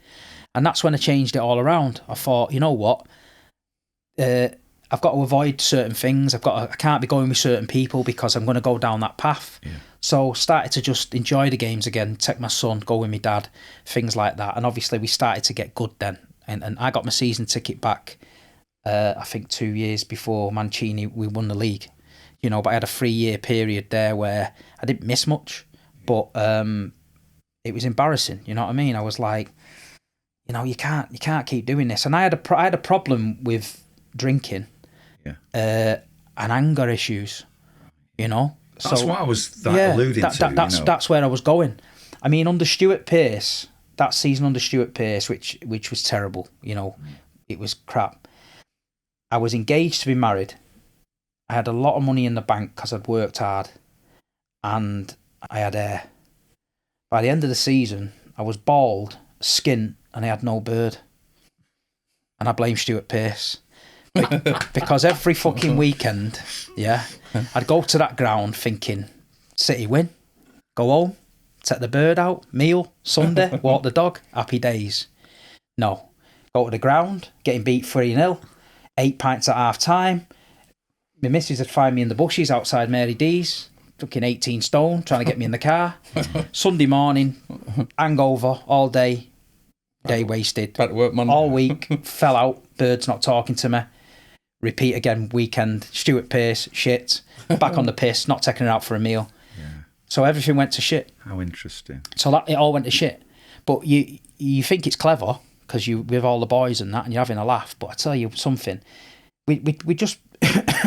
And that's when I changed it all around. I thought, you know what? I've got to avoid certain things. I can't be going with certain people because I'm going to go down that path. Yeah. So started to just enjoy the games again, take my son, go with my dad, things like that. And obviously we started to get good then. And I got my season ticket back, I think 2 years before Mancini, we won the league. You know, but I had a 3-year period there where I didn't miss much, but it was embarrassing. You know what I mean? I was like, you know, you can't keep doing this. And I had a problem with drinking, and anger issues. You know, that's what I was alluding to. That's where I was going. I mean, under Stuart Pearce, that season under Stuart Pearce, which was terrible. You know, it was crap. I was engaged to be married. I had a lot of money in the bank because I'd worked hard, and I had hair. By the end of the season, I was bald, skint, and I had no beard. And I blame Stuart Pearce. Because every fucking weekend, I'd go to that ground thinking, City win, go home, take the bird out, meal, Sunday, walk the dog, happy days. No. Go to the ground, getting beat 3-0, 8 pints at half time. My missus would find me in the bushes outside Mary D's, fucking 18 stone, trying to get me in the car. Sunday morning, hangover all day, day wasted. Back to work Monday. All week, fell out, birds not talking to me. Repeat again, weekend, Stuart Pearce, shit. Back on the piss, not taking her out for a meal. Yeah. So everything went to shit. How interesting. So that it all went to shit. But you think it's clever because you with all the boys and that, and you're having a laugh. But I tell you something, we just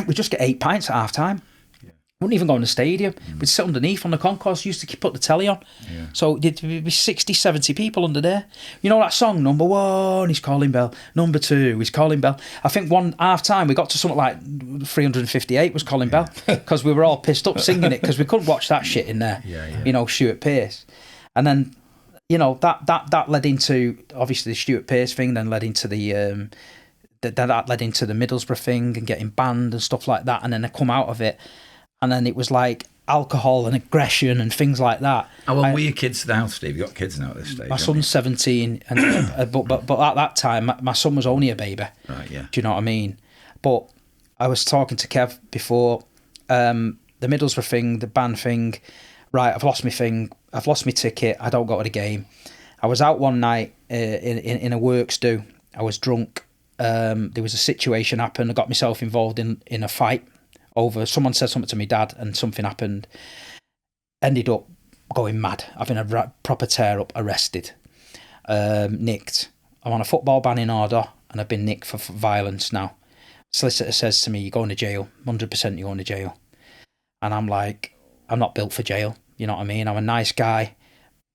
we just get 8 pints at half time. Yeah. Wouldn't even go in the stadium. We'd sit underneath on the concourse. Used to put the telly on. Yeah. So there'd be 60, 70 people under there. You know that song, number 1, he's calling bell. Number 2, he's calling bell. I think one half time we got to something like 358 was calling bell because we were all pissed up singing it because we couldn't watch that shit in there. You know, Stuart Pearce. And then, you know, that led into obviously the Stuart Pearce thing, then led into the that led into the Middlesbrough thing and getting banned and stuff like that. And then I come out of it, and then it was like alcohol and aggression and things like that. How old were your kids now, Steve? You got kids now at this stage? My son's 17, and but at that time, my son was only a baby. Right, yeah. Do you know what I mean? But I was talking to Kev before, the Middlesbrough thing, the ban thing. Right, I've lost my thing. I've lost my ticket. I don't go to the game. I was out one night in a works do. I was drunk. There was a situation happened. I got myself involved in a fight over. Someone said something to my dad, and something happened. Ended up going mad, having a proper tear up. Arrested, nicked. I'm on a football banning order, and I've been nicked for violence now. Solicitor says to me, "You're going to jail. 100% you're going to jail." And I'm like, I'm not built for jail. You know what I mean? I'm a nice guy,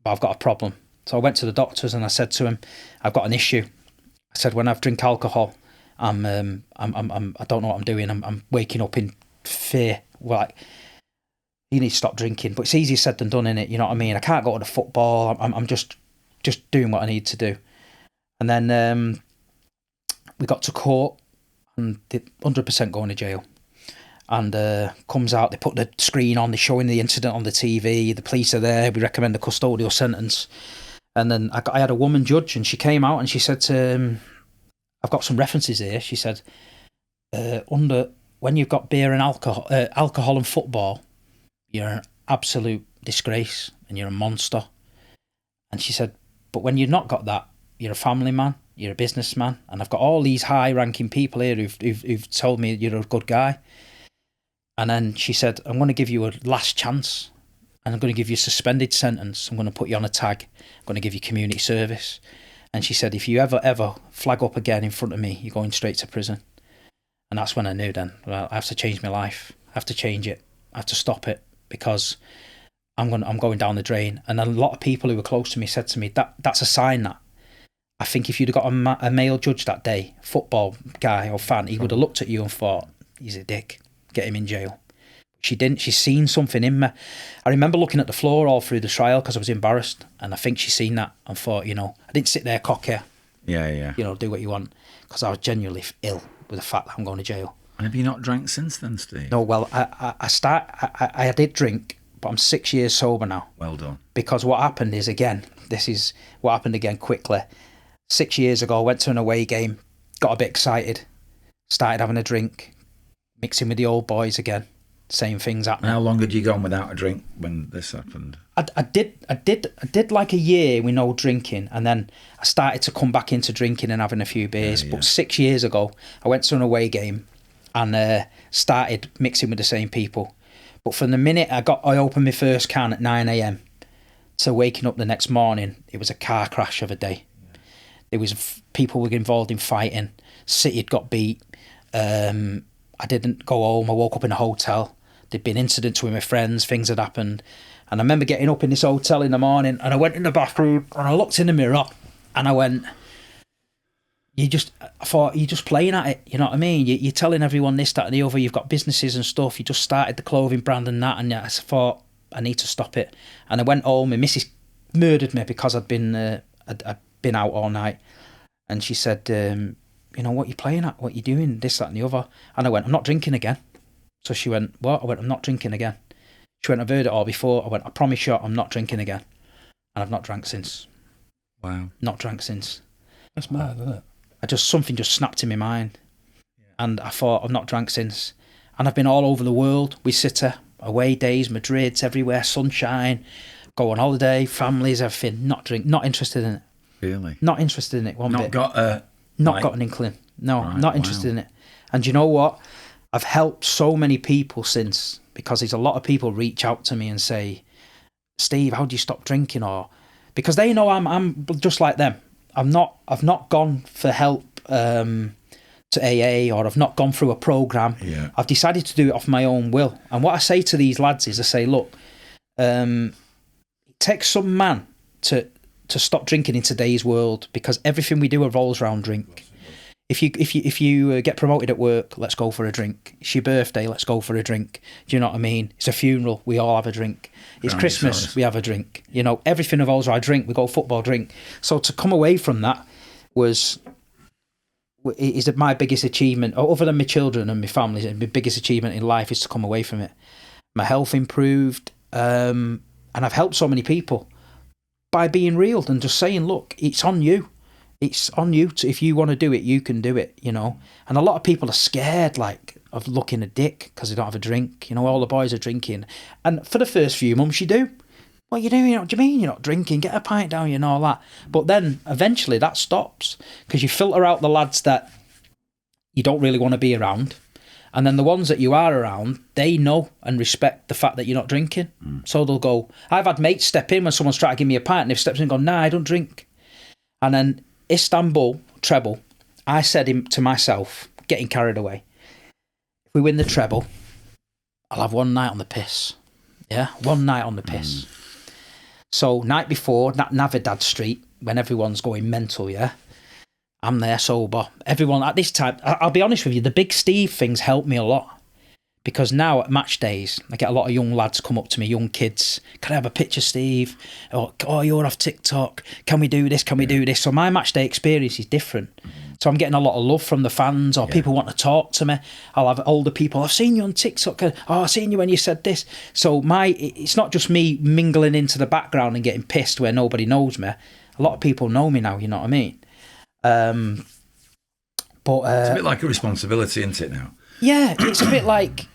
but I've got a problem. So I went to the doctors and I said to him, I've got an issue. I said, when I drink alcohol, I don't know what I'm doing. I'm waking up in fear. Well, like, you need to stop drinking. But it's easier said than done, innit? You know what I mean? I can't go to the football. I'm just doing what I need to do. And then we got to court and 100% going to jail. And comes out, they put the screen on, they're showing the incident on the TV, the police are there, we recommend a custodial sentence. And then I had a woman judge, and she came out and she said to I've got some references here. She said, when you've got beer and alcohol and football, you're an absolute disgrace and you're a monster. And she said, but when you've not got that, you're a family man, you're a businessman, and I've got all these high-ranking people here who've told me you're a good guy. And then she said, I'm going to give you a last chance, and I'm going to give you a suspended sentence. I'm going to put you on a tag. I'm going to give you community service. And she said, if you ever flag up again in front of me, you're going straight to prison. And that's when I knew then, well, I have to change my life. I have to change it. I have to stop it, because I'm going down the drain. And a lot of people who were close to me said to me, that's a sign that. I think if you'd have got a male judge that day, football guy or fan, he would have looked at you and thought, he's a dick. Get him in jail. She didn't. She's seen something in me. I remember looking at the floor all through the trial because I was embarrassed, and I think she's seen that and thought, you know, I didn't sit there cocky. Yeah. You know, do what you want, because I was genuinely ill with the fact that I'm going to jail. And have you not drank since then, Steve? No, well, I did drink, but I'm 6 years sober now. Well done. Because what happened is, again, this is what happened again quickly. 6 years ago, I went to an away game, got a bit excited, started having a drink, mixing with the old boys again, same things happening. And how long had you gone without a drink when this happened? I did like a year with no drinking, and then I started to come back into drinking and having a few beers. Yeah. But 6 years ago, I went to an away game and started mixing with the same people. But from the minute I opened my first can at 9 a.m. to waking up the next morning, it was a car crash of a day. Yeah. There was people were involved in fighting. City had got beat. I didn't go home. I woke up in a hotel. There'd been incidents with my friends. Things had happened. And I remember getting up in this hotel in the morning, and I went in the bathroom and I looked in the mirror and I went, I thought, you're just playing at it. You know what I mean? You're telling everyone this, that and the other. You've got businesses and stuff. You just started the clothing brand and that. And I thought, I need to stop it. And I went home, and Mrs. murdered me because I'd been out all night. And she said, you know, what you playing at? What you doing? This, that and the other. And I went, I'm not drinking again. So she went, what? I went, I'm not drinking again. She went, I've heard it all before. I went, I promise you, I'm not drinking again. and I've not drank since. Wow. Not drank since. That's mad, isn't it? Something just snapped in my mind, and I thought, I've not drank since. And I've been all over the world. We sitter, away days, Madrid, everywhere, sunshine, go on holiday, families, everything. Not interested in it. Really? Not interested in it one bit. Got an inkling. No, Right, not interested in it. And you know what? I've helped so many people since, because there's a lot of people reach out to me and say, Steve, how do you stop drinking? Or because they know I'm just like them. I've not gone for help to AA, or I've not gone through a program. Yeah. I've decided to do it off my own will. And what I say to these lads is, I say, look, it takes some man to stop drinking in today's world, because everything we do revolves around drink. If you get promoted at work, let's go for a drink. It's your birthday, let's go for a drink. Do you know what I mean? It's a funeral, we all have a drink. It's Christmas, we have a drink. You know, everything revolves around drink. We go football, drink. So to come away from that is my biggest achievement, other than my children and my family. My biggest achievement in life is to come away from it. My health improved, and I've helped so many people by being real and just saying, look, it's on you. It's on you. If you want to do it, you can do it, you know. And a lot of people are scared, like, of looking a dick because they don't have a drink. You know, all the boys are drinking. And for the first few months, you do. What you doing? What do you mean you're not drinking? Get a pint down you and all that. But then eventually that stops, because you filter out the lads that you don't really want to be around. And then the ones that you are around, they know and respect the fact that you're not drinking. So they'll go. I've had mates step in when someone's trying to give me a pint, and they've stepped in and gone, nah, I don't drink. And then Istanbul, Treble, I said to myself, getting carried away, if we win the Treble, I'll have one night on the piss. Yeah, one night on the piss. So night before, Navidad Street, when everyone's going mental, yeah, I'm there sober. Everyone at this time, I'll be honest with you, the Big Steve things helped me a lot, because now at match days, I get a lot of young lads come up to me, young kids. Can I have a picture, Steve? Or, oh, you're off TikTok. Can we do this? Can we do this? So my match day experience is different. So I'm getting a lot of love from the fans, or people want to talk to me. I'll have older people, I've seen you on TikTok. Oh, I've seen you when you said this. So it's not just me mingling into the background and getting pissed where nobody knows me. A lot of people know me now, you know what I mean? But it's a bit like a responsibility, isn't it, now? Yeah, it's a bit like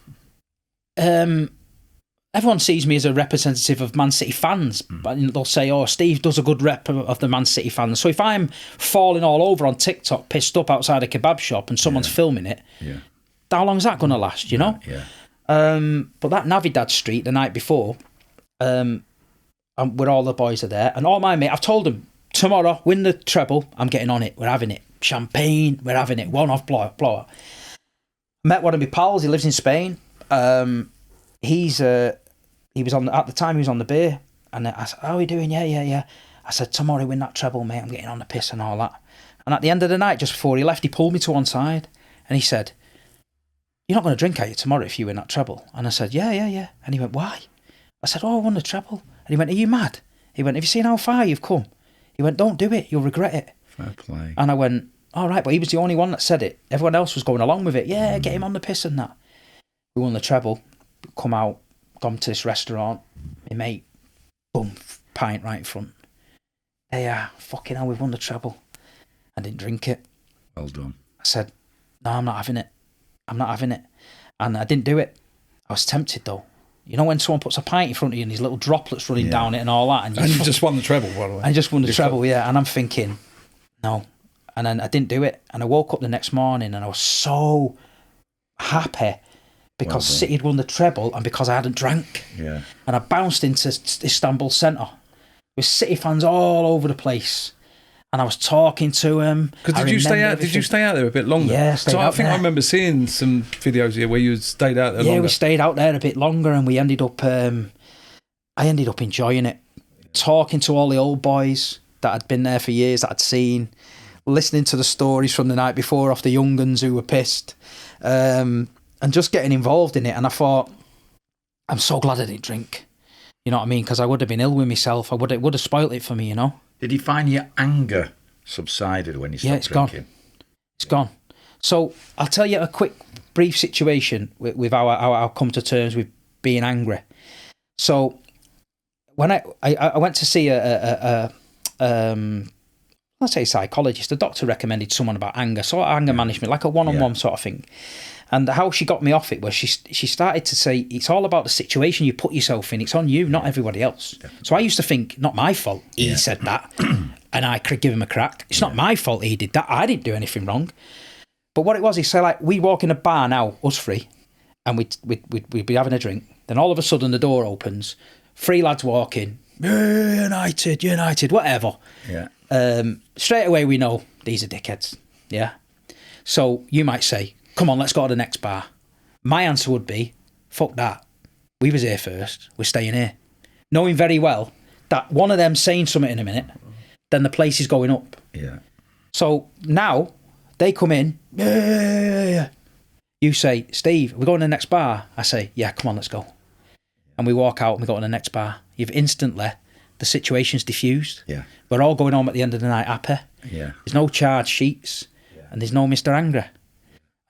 everyone sees me as a representative of Man City fans, but they'll say, oh, Steve does a good rep of the Man City fans. So if I'm falling all over on TikTok, pissed up outside a kebab shop, and someone's filming it, how long is that going to last, you know? Yeah. But that Navidad Street the night before, where all the boys are there, and all my mates, I've told them, tomorrow, win the treble, I'm getting on it, we're having it. Champagne, we're having it, one off blower. Met one of my pals, he lives in Spain. He was on at the time he was on the beer, and I said, how are you doing? Yeah. I said, tomorrow win that treble, mate, I'm getting on the piss and all that. And at the end of the night, just before he left, he pulled me to one side and he said, you're not going to drink, are you, tomorrow if you win that treble? And I said, yeah. And he went, why? I said, oh, I won the treble. And he went, are you mad? He went, have you seen how far you've come? He went, don't do it, you'll regret it. Fair play. And I went, all right, but he was the only one that said it. Everyone else was going along with it. Yeah, get him on the piss and that. We won the treble, come out, gone to this restaurant, my mate, boom, pint right in front. Hey, fucking hell, we've won the treble. I didn't drink it. Well done. I said, no, I'm not having it. And I didn't do it. I was tempted though. You know when someone puts a pint in front of you and these little droplets running down it and all that? And you just won the treble, by the way. I just won the treble, yeah. And I'm thinking, no. And then I didn't do it. And I woke up the next morning and I was so happy because City had won the treble and because I hadn't drank. Yeah. And I bounced into Istanbul centre with City fans all over the place. And I was talking to him. Because did you stay out there a bit longer? Yeah, I think I remember seeing some videos here where you stayed out there longer. Yeah, we stayed out there a bit longer, and we ended up. I ended up enjoying it, talking to all the old boys that had been there for years, that I'd seen, listening to the stories from the night before off the young guns who were pissed, and just getting involved in it. And I thought, I'm so glad I didn't drink. You know what I mean? Because I would have been ill with myself. It would have spoilt it for me, you know. Did you find your anger subsided when you stopped drinking? It's gone. So I'll tell you a quick, brief situation with how I come to terms with being angry. So when I went to see let's say a psychologist, the doctor recommended someone about anger, sort of anger management, like a one-on-one sort of thing. And how she got me off it was she started to say, it's all about the situation you put yourself in. It's on you, not everybody else. So I used to think, not my fault he said that, and I could give him a crack. It's not my fault he did that. I didn't do anything wrong. But what it was, he said, like, we walk in a bar now, us three, and we'd be having a drink. Then all of a sudden the door opens, 3 lads walk in, United, whatever. Yeah. Straight away we know these are dickheads. Yeah. So you might say, come on, let's go to the next bar. My answer would be, fuck that. We was here first. We're staying here. Knowing very well that one of them saying something in a minute, then the place is going up. Yeah. So now they come in. Yeah. You say, Steve, we're going to the next bar. I say, yeah, come on, let's go. And we walk out and we go to the next bar. You've instantly, the situation's diffused. Yeah. We're all going home at the end of the night happy. Yeah. There's no charge sheets and there's no Mr. Angry.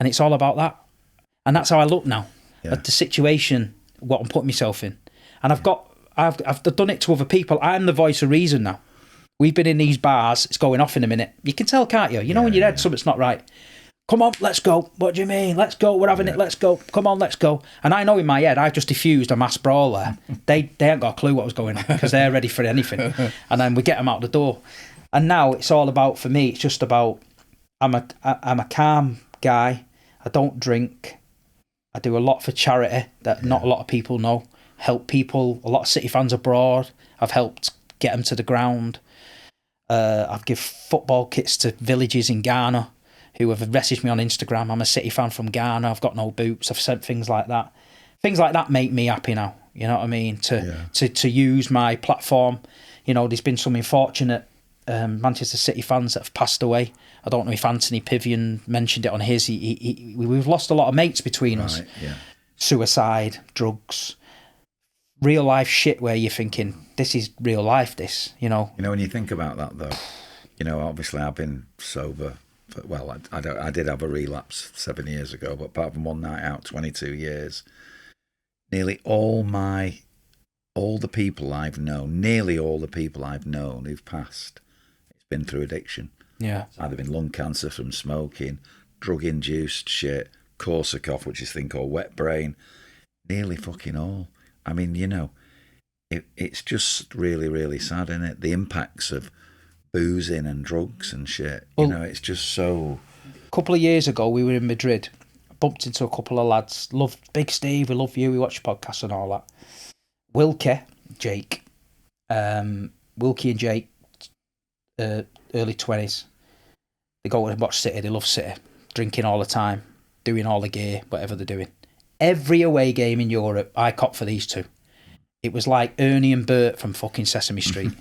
And it's all about that. And that's how I look now at the situation, what I'm putting myself in. And I've done it to other people. I'm the voice of reason now. We've been in these bars, it's going off in a minute. You can tell, can't you? You know when your head something's not right. Come on, let's go. What do you mean? Let's go. We're having it. Let's go. Come on, let's go. And I know in my head, I've just diffused a mass brawl there. They ain't got a clue what was going on because they're ready for anything. And then we get them out the door. And now it's all about, for me, it's just about, I'm a calm guy. I don't drink. I do a lot for charity that not a lot of people know. Help people. A lot of City fans abroad. I've helped get them to the ground. I've give football kits to villages in Ghana who have messaged me on Instagram. I'm a City fan from Ghana. I've got no boots. I've sent things like that. Things like that make me happy now. You know what I mean? To use my platform. You know, there's been some unfortunate Manchester City fans that have passed away. I don't know if Anthony Pivian mentioned it on his. We've lost a lot of mates between us. Yeah. Suicide, drugs, real life shit where you're thinking, this is real life, this, you know. You know, when you think about that, though, you know, obviously I've been sober. Well, I did have a relapse 7 years ago, but apart from one night out, 22 years, nearly all the people I've known who've passed, it's been through addiction. Yeah. It's either been lung cancer from smoking, drug-induced shit, Korsakoff, which is a thing called wet brain, nearly fucking all. I mean, you know, it's just really, really sad, isn't it? The impacts of boozing and drugs and shit. Well, you know, it's just so... A couple of years ago, we were in Madrid. Bumped into a couple of lads. Big Steve, we love you. We watch your podcast and all that. Wilkie and Jake, early 20s. They go and watch City. They love City. Drinking all the time. Doing all the gear, whatever they're doing. Every away game in Europe, I cop for these two. It was like Ernie and Bert from fucking Sesame Street.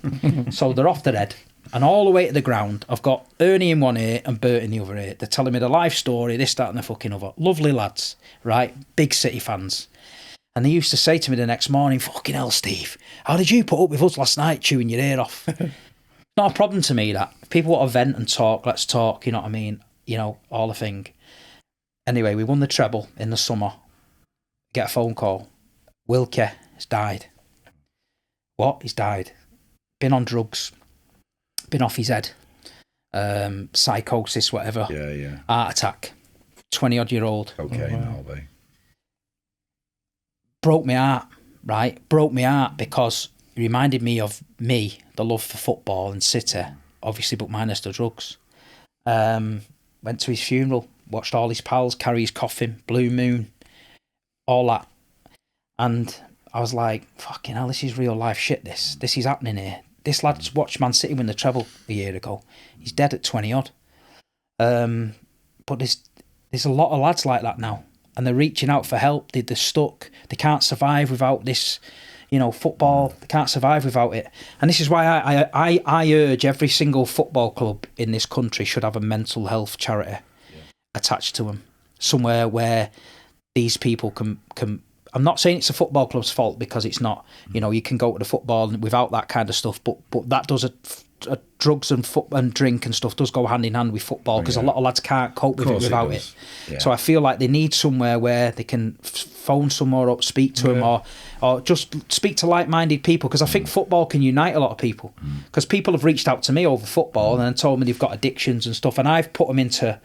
So they're off their head. And all the way to the ground, I've got Ernie in one ear and Bert in the other ear. They're telling me the life story, this, that and the fucking other. Lovely lads, right? Big City fans. And they used to say to me the next morning, fucking hell, Steve, how did you put up with us last night chewing your ear off? Not a problem to me, that. If people want to vent and talk, let's talk, you know what I mean? You know, all the thing. Anyway, we won the treble in the summer. Get a phone call. Wilkie has died. What? He's died. Been on drugs. Been off his head. Psychosis, whatever. Yeah. Heart attack. 20-odd-year-old. Okay, I'll be. Broke my heart, right? Broke my heart because it reminded me of me, the love for football and City, obviously, but minus the drugs. Went to his funeral, watched all his pals carry his coffin, Blue Moon, all that. And I was like, fucking hell, this is real life shit, this is happening here. This lad's watched Man City win the treble a year ago. He's dead at 20-odd. But there's a lot of lads like that now. And they're reaching out for help. They're stuck. They can't survive without this, you know, football. They can't survive without it. And this is why I urge every single football club in this country should have a mental health charity attached to them. Somewhere where these people can I'm not saying it's a football club's fault, because it's not. You know, you can go to the football without that kind of stuff, but that does drugs and drink and stuff does go hand in hand with football, because a lot of lads can't cope with it without it. Yeah. So I feel like they need somewhere where they can phone somewhere up, speak to them, or just speak to like-minded people, because I think football can unite a lot of people, because people have reached out to me over football and told me they've got addictions and stuff, and I've put them into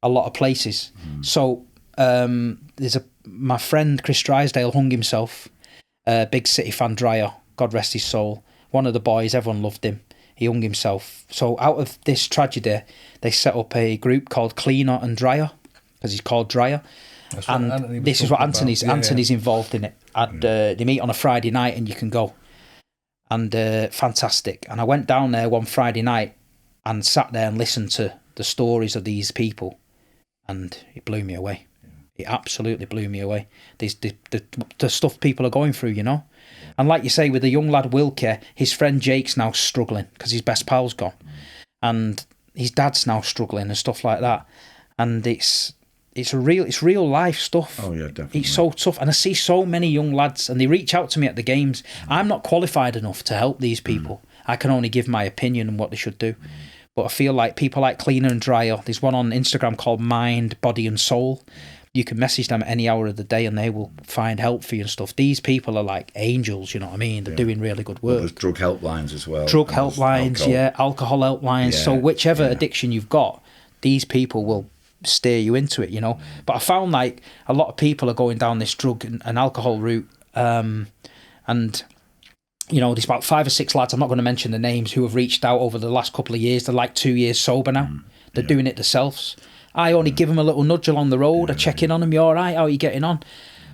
a lot of places. So there's my friend Chris Drysdale hung himself, big City fan, Dryer, God rest his soul, one of the boys, everyone loved him. He hung himself. So out of this tragedy, they set up a group called Cleaner and Dryer, because he's called Dryer. And this is what Anthony's involved in it. They meet on a Friday night and you can go. And fantastic. And I went down there one Friday night and sat there and listened to the stories of these people, and it blew me away. It absolutely blew me away. The stuff people are going through, you know. And like you say, with the young lad Wilkie, his friend Jake's now struggling because his best pal's gone, and his dad's now struggling and stuff like that. And it's real life stuff. Oh yeah, definitely. It's so tough, and I see so many young lads, and they reach out to me at the games. I'm not qualified enough to help these people. I can only give my opinion on what they should do. But I feel like people like Cleaner and Dryer. There's one on Instagram called Mind, Body and Soul. You can message them at any hour of the day and they will find help for you and stuff. These people are like angels, you know what I mean? They're doing really good work. Well, there's drug helplines as well. Drug helplines, alcohol helplines. So whichever addiction you've got, these people will steer you into it, you know. But I found like a lot of people are going down this drug and alcohol route. And, you know, there's about 5 or 6 lads, I'm not going to mention the names, who have reached out over the last couple of years. They're like 2 years sober now. They're doing it themselves. I only give them a little nudge along the road. I check in on them. You all right? How are you getting on?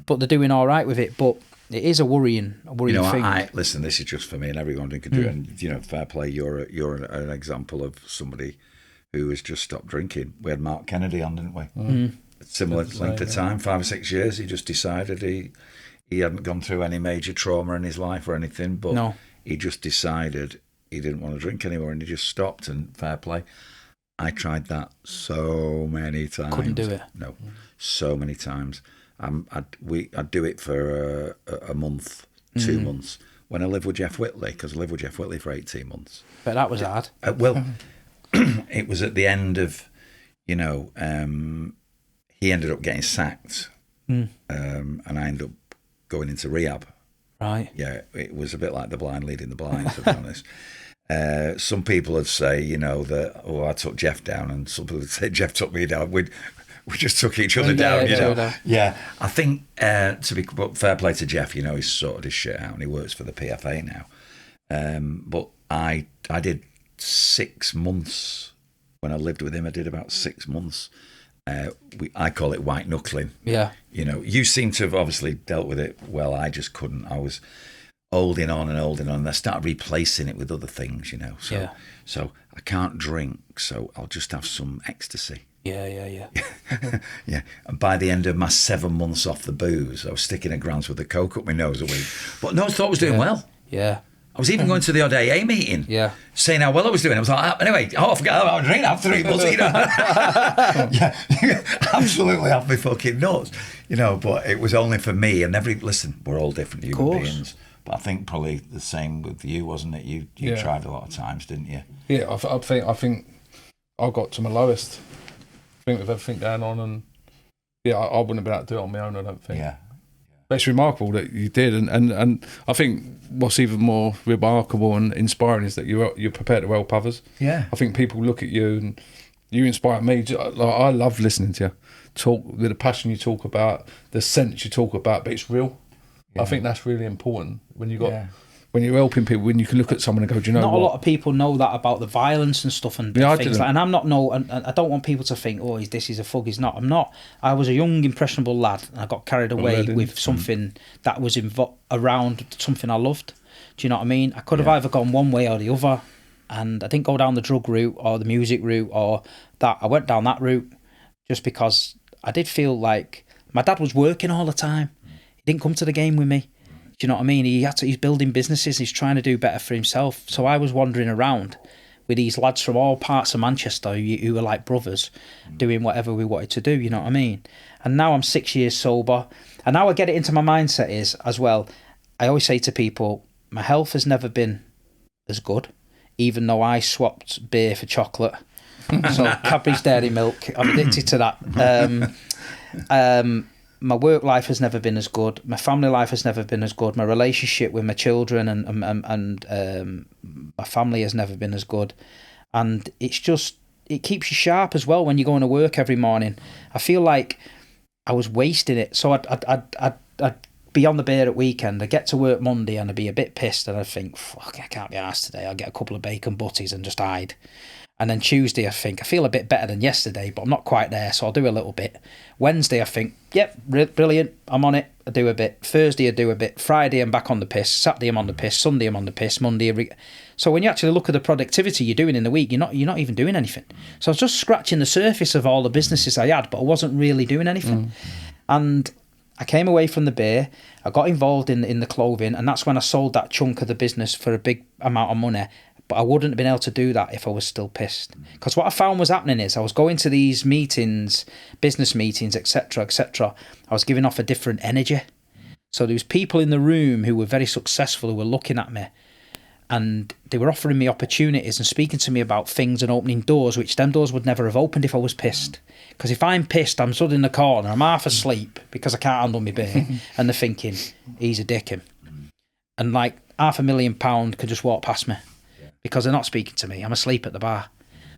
But they're doing all right with it. But it is a worrying thing. Listen, this is just for me, and everyone can do it. And you know, fair play. You're an example of somebody who has just stopped drinking. We had Mark Kennedy on, didn't we? Similar length of time, 5 or 6 years. He just decided he hadn't gone through any major trauma in his life or anything, but he just decided he didn't want to drink anymore, and he just stopped. And fair play. I tried that so many times. Couldn't do it. No, so many times. I'd do it for a month, 2 months. When I lived with Jeff Whitley, because I lived with Jeff Whitley for 18 months. But that was hard. Well, it was at the end of, you know, he ended up getting sacked, and I ended up going into rehab. Right. Yeah, it was a bit like the blind leading the blind, to be honest. Some people would say, you know, that, I took Jeff down, and some people would say Jeff took me down. We just took each other down, you know. Yeah, I think, but fair play to Jeff, you know, he's sorted his shit out and he works for the PFA now. But I did 6 months when I lived with him. I did about 6 months. I call it white knuckling. Yeah. You know, you seem to have obviously dealt with it well. I just couldn't. I was holding on, and I started replacing it with other things, you know. So I can't drink, so I'll just have some ecstasy. Yeah. Yeah. And by the end of my 7 months off the booze, I was sticking a grams with the coke up my nose a week. But no, I thought I was doing well. Yeah. I was even going to the odd AA meeting, saying how well I was doing. I was like, anyway, I forgot about drinking after 3 months, you know. Yeah, absolutely off my fucking nuts, you know. But it was only for me, and listen, we're all different human beings. But I think probably the same with you, wasn't it? You tried a lot of times, didn't you? Yeah, I think I got to my lowest. I think with everything going on, and I wouldn't have been able to do it on my own, I don't think. Yeah. But it's remarkable that you did, and I think what's even more remarkable and inspiring is that you're prepared to help others. Yeah. I think people look at you and you inspire me. I love listening to you talk with the passion you talk about, the sense you talk about, but it's real. Yeah. I think that's really important when when you're helping people, when you can look at someone and go, do you know not what? A lot of people know that about the violence and stuff and things like. And I'm not and I don't want people to think, he's a thug. He's not. I'm not. I was a young, impressionable lad, and I got carried away with something that was around something I loved. Do you know what I mean? I could have either gone one way or the other, and I didn't go down the drug route or the music route or that. I went down that route just because I did feel like my dad was working all the time. He didn't come to the game with me. Do you know what I mean? He's building businesses. He's trying to do better for himself. So I was wandering around with these lads from all parts of Manchester who were like brothers, doing whatever we wanted to do. You know what I mean? And now I'm 6 years sober, and now I get it into my mindset is as well. I always say to people, my health has never been as good. even though I swapped beer for chocolate. So Cadbury's Dairy Milk, I'm addicted to that. My work life has never been as good. My family life has never been as good. My relationship with my children and my family has never been as good. And it keeps you sharp as well when you're going to work every morning. I feel like I was wasting it. So I'd be on the beer at weekend. I'd get to work Monday and I'd be a bit pissed and I'd think, fuck, I can't be arsed today. I'll get a couple of bacon butties and just hide. And then Tuesday, I think, I feel a bit better than yesterday, but I'm not quite there, so I'll do a little bit. Wednesday, I think, yep, brilliant, I'm on it, I do a bit. Thursday, I do a bit. Friday, I'm back on the piss. Saturday, I'm on the piss. Sunday, I'm on the piss. Monday, so when you actually look at the productivity you're doing in the week, you're not even doing anything. So I was just scratching the surface of all the businesses I had, but I wasn't really doing anything. And I came away from the beer, I got involved in the clothing, and that's when I sold that chunk of the business for a big amount of money. But I wouldn't have been able to do that if I was still pissed. Because what I found was happening is I was going to these meetings, business meetings, etc., etc. I was giving off a different energy. So there was people in the room who were very successful who were looking at me, and they were offering me opportunities and speaking to me about things and opening doors, which them doors would never have opened if I was pissed. Because if I'm pissed, I'm stood in the corner, I'm half asleep because I can't handle my beer, and they're thinking, he's a dickin'. And like £500,000 could just walk past me. Because they're not speaking to me. I'm asleep at the bar.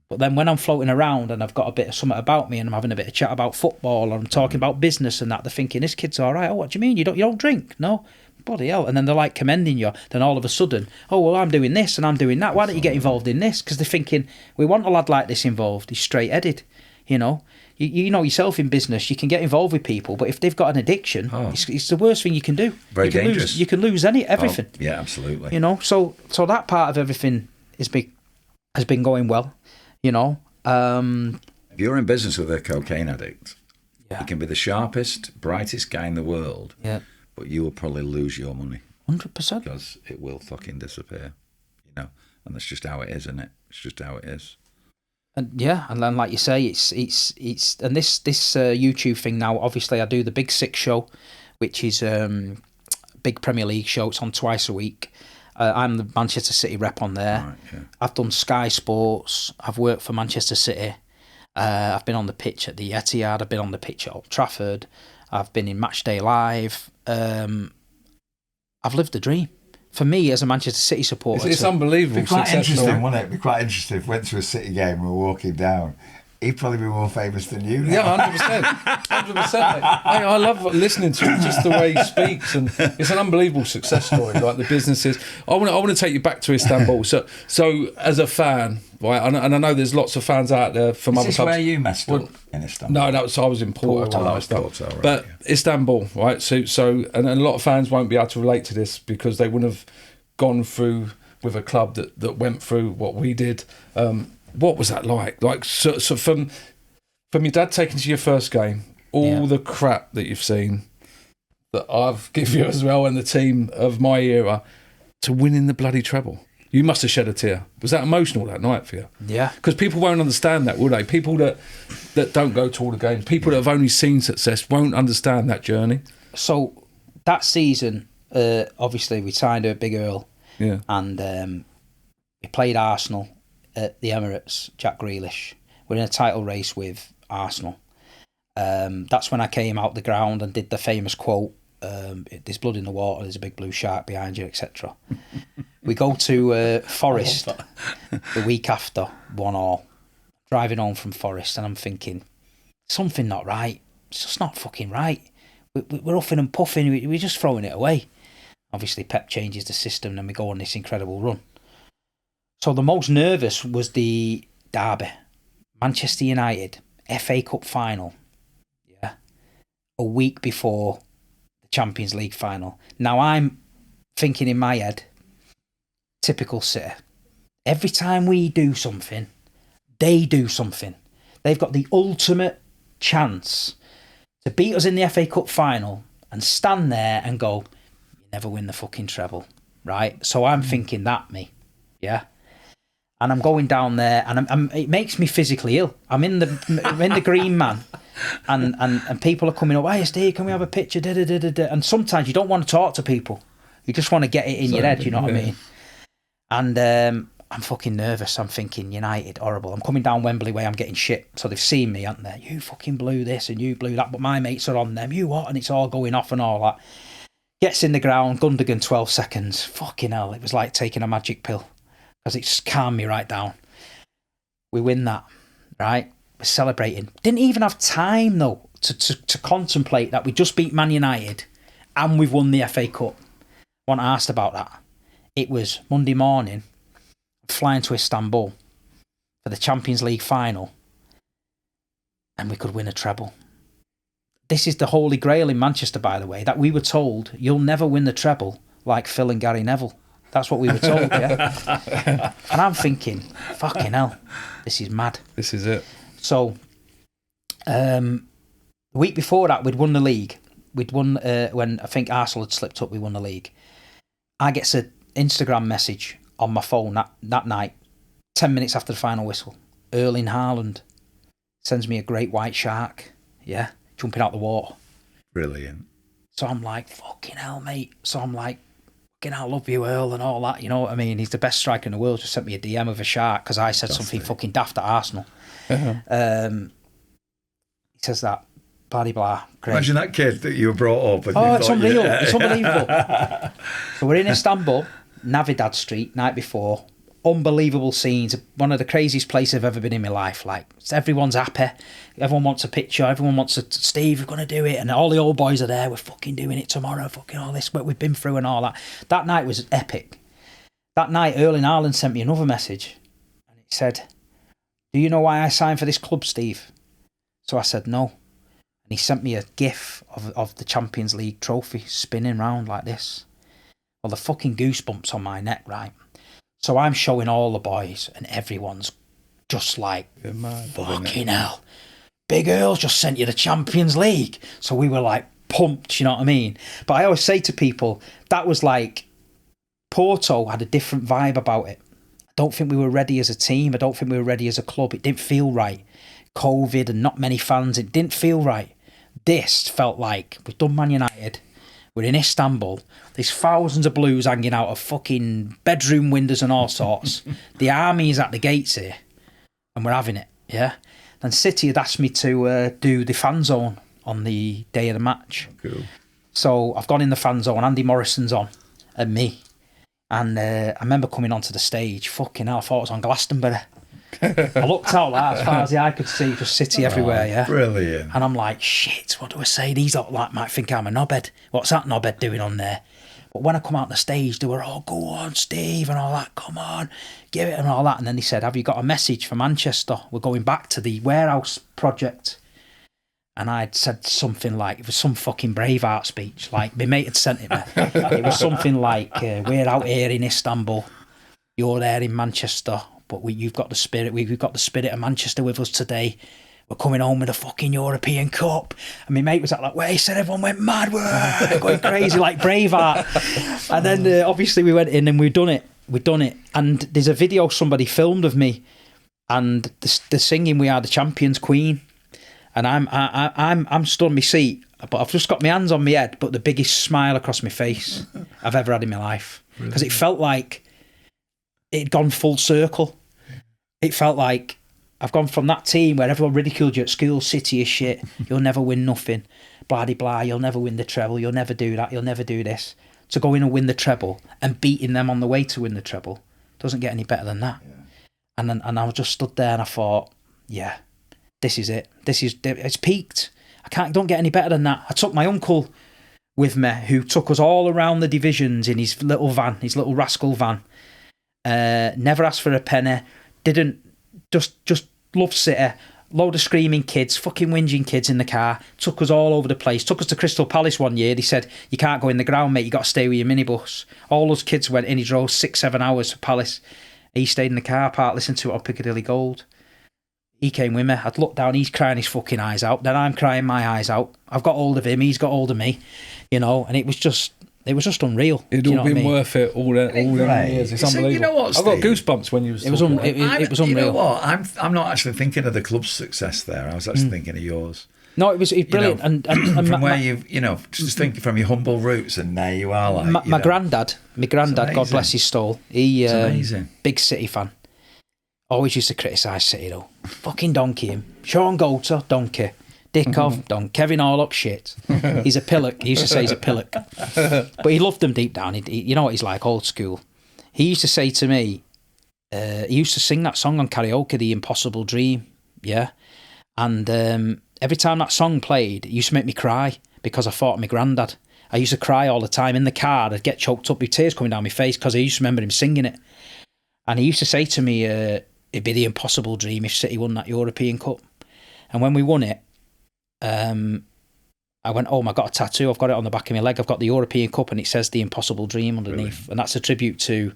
But then when I'm floating around and I've got a bit of something about me and I'm having a bit of chat about football or I'm talking about business and that, they're thinking, this kid's all right. Oh, what do you mean? You don't drink? No? Bloody hell. And then they're like commending you. Then all of a sudden, oh, well, I'm doing this and I'm doing that. Why don't you get involved in this? Because they're thinking, we want a lad like this involved. He's straight-headed, you know. You know yourself in business, you can get involved with people, but if they've got an addiction, it's the worst thing you can do. Very dangerous. You can lose everything. Oh, yeah, absolutely. You know, so that part of everything has been going well, you know. If you're in business with a cocaine addict, you can be the sharpest, brightest guy in the world, but you will probably lose your money. 100%. Because it will fucking disappear, you know. And that's just how it is, isn't it? It's just how it is. And and then like you say, it's and this YouTube thing now. Obviously, I do the Big Six show, which is big Premier League show. It's on twice a week. I'm the Manchester City rep on there. Right, yeah. I've done Sky Sports. I've worked for Manchester City. I've been on the pitch at the Etihad. I've been on the pitch at Old Trafford. I've been in Matchday Live. I've lived the dream. For me, as a Manchester City supporter, it's unbelievable. It'd be quite interesting, wouldn't it? It'd be quite interesting if we went to a City game and we were walking down. He'd probably be more famous than you now. Yeah, 100%. I love listening to him, just the way he speaks, and it's an unbelievable success story. Like the businesses, I want to take you back to Istanbul. So as a fan, right, and I know there's lots of fans out there from other clubs. Is this where you messed up in Istanbul? No, I was in Porto. Porto, right, but Istanbul, right? So and a lot of fans won't be able to relate to this because they wouldn't have gone through with a club that went through what we did. What was that like? Like, so from your dad taking to your first game, all the crap that you've seen, that I've given you as well, and the team of my era, to winning the bloody treble. You must have shed a tear. Was that emotional that night for you? Yeah. Because people won't understand that, will they? People that don't go to all the games, people that have only seen success won't understand that journey. So that season, obviously, we signed a Big Earl. Yeah. And we played Arsenal at the Emirates, Jack Grealish. We're in a title race with Arsenal. That's when I came out the ground and did the famous quote, there's blood in the water, there's a big blue shark behind you, etc. We go to Forest the week after, 1-1, driving home from Forest, and I'm thinking, something not right. It's just not fucking right. We're huffing and puffing, we're just throwing it away. Obviously, Pep changes the system and we go on this incredible run. So the most nervous was the derby. Manchester United, FA Cup final. Yeah. A week before the Champions League final. Now I'm thinking in my head, typical City. Every time we do something, they do something. They've got the ultimate chance to beat us in the FA Cup final and stand there and go, you never win the fucking treble, right? So I'm thinking that, me. Yeah. And I'm going down there, and it makes me physically ill. I'm in the green man, and people are coming up. Hey, Steve, can we have a picture? Da, da, da, da, da. And sometimes you don't want to talk to people. You just want to get it in your head. You know what I mean? And I'm fucking nervous. I'm thinking United, horrible. I'm coming down Wembley way, I'm getting shit. So they've seen me, haven't they? You fucking blew this and you blew that, but my mates are on them. You what? And it's all going off and all that. Gets in the ground, Gundogan 12 seconds. Fucking hell, it was like taking a magic pill because it's calmed me right down. We win that, right? We're celebrating. Didn't even have time, though, to contemplate that we just beat Man United and we've won the FA Cup. One asked about that. It was Monday morning, flying to Istanbul for the Champions League final, and we could win a treble. This is the holy grail in Manchester, by the way, that we were told you'll never win the treble like Phil and Gary Neville. That's what we were told, yeah? And I'm thinking, fucking hell, this is mad. This is it. So, the week before that, we'd won the league. We'd won, when I think Arsenal had slipped up, we won the league. I get an Instagram message on my phone that night, 10 minutes after the final whistle. Erling Haaland sends me a great white shark, yeah, jumping out the water. Brilliant. So I'm like, fucking hell, mate. So I'm like, fucking I love you, Earl, and all that, you know what I mean? He's the best striker in the world. Just sent me a DM of a shark because I said something fucking daft at Arsenal. Uh-huh. He says that, blah, blah, great. Imagine that kid that you were brought up with. Oh, it's unreal. It's unbelievable. So we're in Istanbul, Navidad Street, night before. Unbelievable scenes. One of the craziest places I've ever been in my life. Like, everyone's happy. Everyone wants a picture. Everyone wants a Steve, we're going to do it. And all the old boys are there. We're fucking doing it tomorrow. Fucking all this, what we've been through and all that. That night was epic. That night, Erling Haaland sent me another message. And it said, do you know why I signed for this club, Steve? So I said, no. And he sent me a gif of the Champions League trophy spinning round like this. Well, the fucking goosebumps on my neck, right? So I'm showing all the boys and everyone's just like, fucking hell. Big Earl's just sent you the Champions League. So we were like pumped, you know what I mean? But I always say to people, that was like, Porto had a different vibe about it. I don't think we were ready as a team. I don't think we were ready as a club. It didn't feel right. COVID and not many fans, it didn't feel right. This felt like, we've done Man United. We're in Istanbul. There's thousands of blues hanging out of fucking bedroom windows and all sorts. The army's at the gates here. And we're having it, yeah? Then City had asked me to do the fan zone on the day of the match. Cool. So I've gone in the fan zone. Andy Morrison's on. And me. And I remember coming onto the stage. Fucking hell, I thought it was on Glastonbury. I looked out like as far as the eye could see, just City everywhere, yeah? Brilliant. And I'm like, shit, what do I say? These lot like might think I'm a knobhead. What's that knobhead doing on there? But when I come out on the stage, they were all, go on, Steve, and all that, come on, give it, and all that. And then they said, have you got a message for Manchester? We're going back to the warehouse project. And I'd said something like, it was some fucking Braveheart speech, like my mate had sent it me. It was something like, we're out here in Istanbul, you're there in Manchester, but you've got the spirit, we've got the spirit of Manchester with us today. We're coming home with a fucking European Cup. And my mate was like, wait, he said everyone went mad, we're going crazy like Braveheart. And then obviously we went in and we'd done it. And there's a video somebody filmed of me and the singing We Are the Champions Queen. And I'm stood on my seat, but I've just got my hands on my head, but the biggest smile across my face I've ever had in my life. Because it felt like it'd gone full circle. It felt like I've gone from that team where everyone ridiculed you at school, City is shit, you'll never win nothing, blah de blah, you'll never win the treble, you'll never do that, you'll never do this. To go in and win the treble and beating them on the way to win the treble doesn't get any better than that. Yeah. And I just stood there and I thought, yeah, this is it. It's peaked. Don't get any better than that. I took my uncle with me who took us all around the divisions in his little van, his little rascal van. Never asked for a penny, didn't, just loved City, load of screaming kids, fucking whinging kids in the car, took us all over the place, took us to Crystal Palace one year. He said, you can't go in the ground, mate, you got to stay with your minibus. All those kids went in, he drove 6-7 hours to Palace. He stayed in the car park, listened to it on Piccadilly Gold. He came with me, I'd look down, he's crying his fucking eyes out, then I'm crying my eyes out. I've got hold of him, he's got hold of me, you know, and it was just unreal. It'd all been worth it all them years. It's unbelievable. You know what, I got Steve? goosebumps when you was it was unreal. You know what? I'm not actually thinking of the club's success there. I was actually thinking of yours. No, it was brilliant. You know, and from where you've, just thinking from your humble roots, and there you are. Like my granddad, God bless his soul, he amazing. Big City fan. Always used to criticise City though. Fucking donkey him. Sean Goater, donkey. Dickov, donkey. Kevin Horlock, shit. He's a pillock. He used to say he's a pillock. But he loved them deep down. You know what he's like, old school. He used to say to me, he used to sing that song on karaoke, The Impossible Dream, yeah? And every time that song played, it used to make me cry because I thought of my granddad. I used to cry all the time. In the car, I'd get choked up with tears coming down my face because I used to remember him singing it. And he used to say to me, it'd be the impossible dream if City won that European Cup. And when we won it, I went, oh, I got a tattoo. I've got it on the back of my leg. I've got the European Cup and it says the impossible dream underneath. Brilliant. And that's a tribute to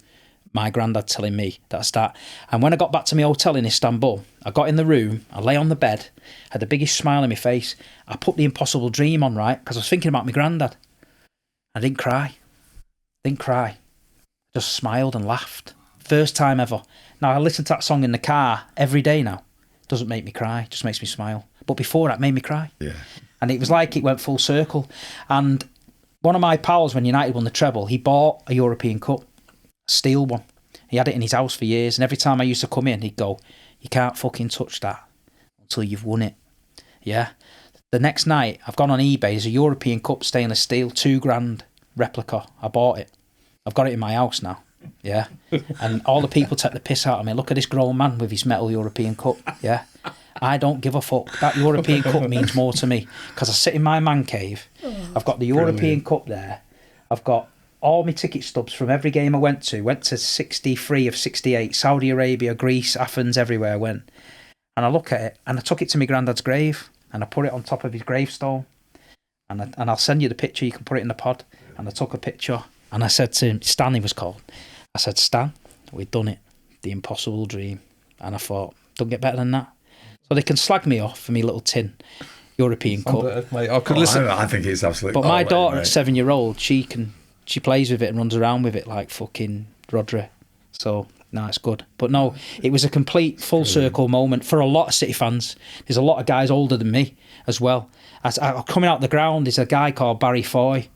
my granddad telling me that's that. And when I got back to my hotel in Istanbul, I got in the room, I lay on the bed, had the biggest smile on my face. I put the impossible dream on, right? Because I was thinking about my granddad. I didn't cry. Just smiled and laughed. First time ever. Now, I listen to that song in the car every day now. Doesn't make me cry, just makes me smile. But before that, made me cry. Yeah. And it was like it went full circle. And one of my pals, when United won the treble, he bought a European Cup, a steel one. He had it in his house for years. And every time I used to come in, he'd go, you can't fucking touch that until you've won it. Yeah. The next night, I've gone on eBay. There's a European Cup stainless steel, $2,000 replica. I bought it. I've got it in my house now. Yeah. And all the people take the piss out of me. Look at this grown man with his metal European Cup. Yeah. I don't give a fuck. That European Cup means more to me because I sit in my man cave. I've got the European Cup there. I've got all my ticket stubs from every game I went to. Went to 63 of 68. Saudi Arabia, Greece, Athens, everywhere I went. And I look at it and I took it to my granddad's grave and I put it on top of his gravestone. And I'll send you the picture. You can put it in the pod. And I took a picture and I said to him, Stan he was called. I said, Stan, we've done it. The impossible dream. And I thought, don't get better than that. So they can slag me off for me little tin European Cup. Mate, I could listen. I think it's absolutely. But my daughter, at 7-year-old, she plays with it and runs around with it like fucking Rodri. So no, it's good. But no, it was a complete full circle moment for a lot of City fans. There's a lot of guys older than me as well. Coming out the ground, there's a guy called Barry Foy,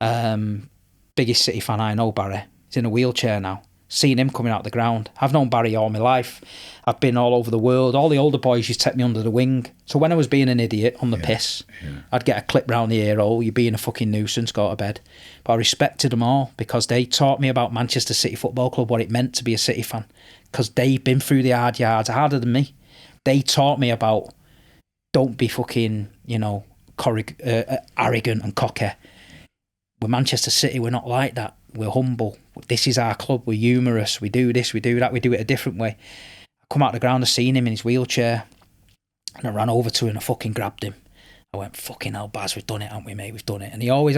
biggest City fan I know. Barry, he's in a wheelchair now. Seeing him coming out the ground. I've known Barry all my life. I've been all over the world. All the older boys used to take me under the wing. So when I was being an idiot on the piss, I'd get a clip round the ear, oh, you're being a fucking nuisance, go to bed. But I respected them all because they taught me about Manchester City Football Club, what it meant to be a City fan. Because they've been through the hard yards, harder than me. They taught me about, don't be fucking, arrogant and cocky. With Manchester City, we're not like that. We're humble. This is our club. We're humorous. We do this, we do that. We do it a different way. I come out the ground, I seen him in his wheelchair and I ran over to him and I fucking grabbed him. I went, fucking hell, Baz, we've done it, haven't we, mate? We've done it. And he always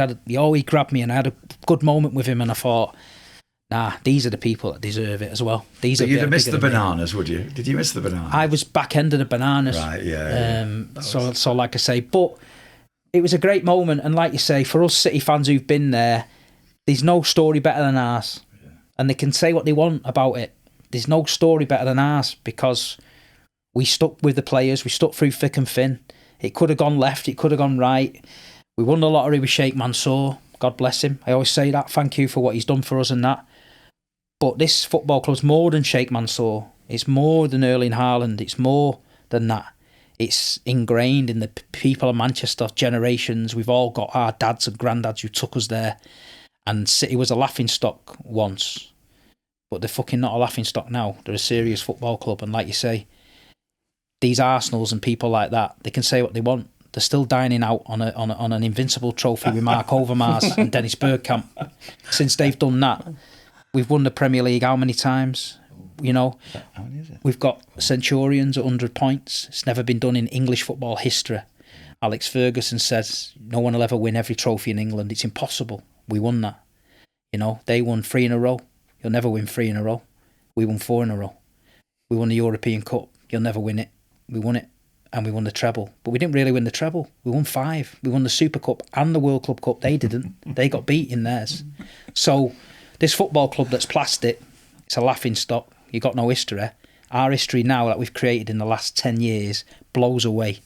grabbed me and I had a good moment with him and I thought, nah, these are the people that deserve it as well. These are. You'd have missed the bananas, would you? Did you miss the bananas? I was back end of the bananas. Right, yeah. So like I say, but it was a great moment. And like you say, for us City fans who've been there, there's no story better than ours. Yeah. And they can say what they want about it. There's no story better than ours because we stuck with the players. We stuck through thick and thin. It could have gone left. It could have gone right. We won the lottery with Sheikh Mansour. God bless him. I always say that. Thank you for what he's done for us and that. But this football club's more than Sheikh Mansour. It's more than Erling Haaland. It's more than that. It's ingrained in the people of Manchester, generations. We've all got our dads and granddads who took us there. And City was a laughingstock once, but they're fucking not a laughingstock now. They're a serious football club. And like you say, these Arsenals and people like that, they can say what they want. They're still dining out on an invincible trophy with Mark Overmars and Dennis Bergkamp. Since they've done that, we've won the Premier League how many times? How many is it? We've got Centurions at 100 points. It's never been done in English football history. Alex Ferguson says no one will ever win every trophy in England. It's impossible. We won that. They won 3 in a row. You'll never win 3 in a row. We won 4 in a row. We won the European Cup. You'll never win it. We won it. And we won the treble. But we didn't really win the treble. We won 5. We won the Super Cup and the World Club Cup. They didn't. They got beat in theirs. So this football club that's plastic, it's a laughing stock. You got no history. Our history now that we've created in the last 10 years blows away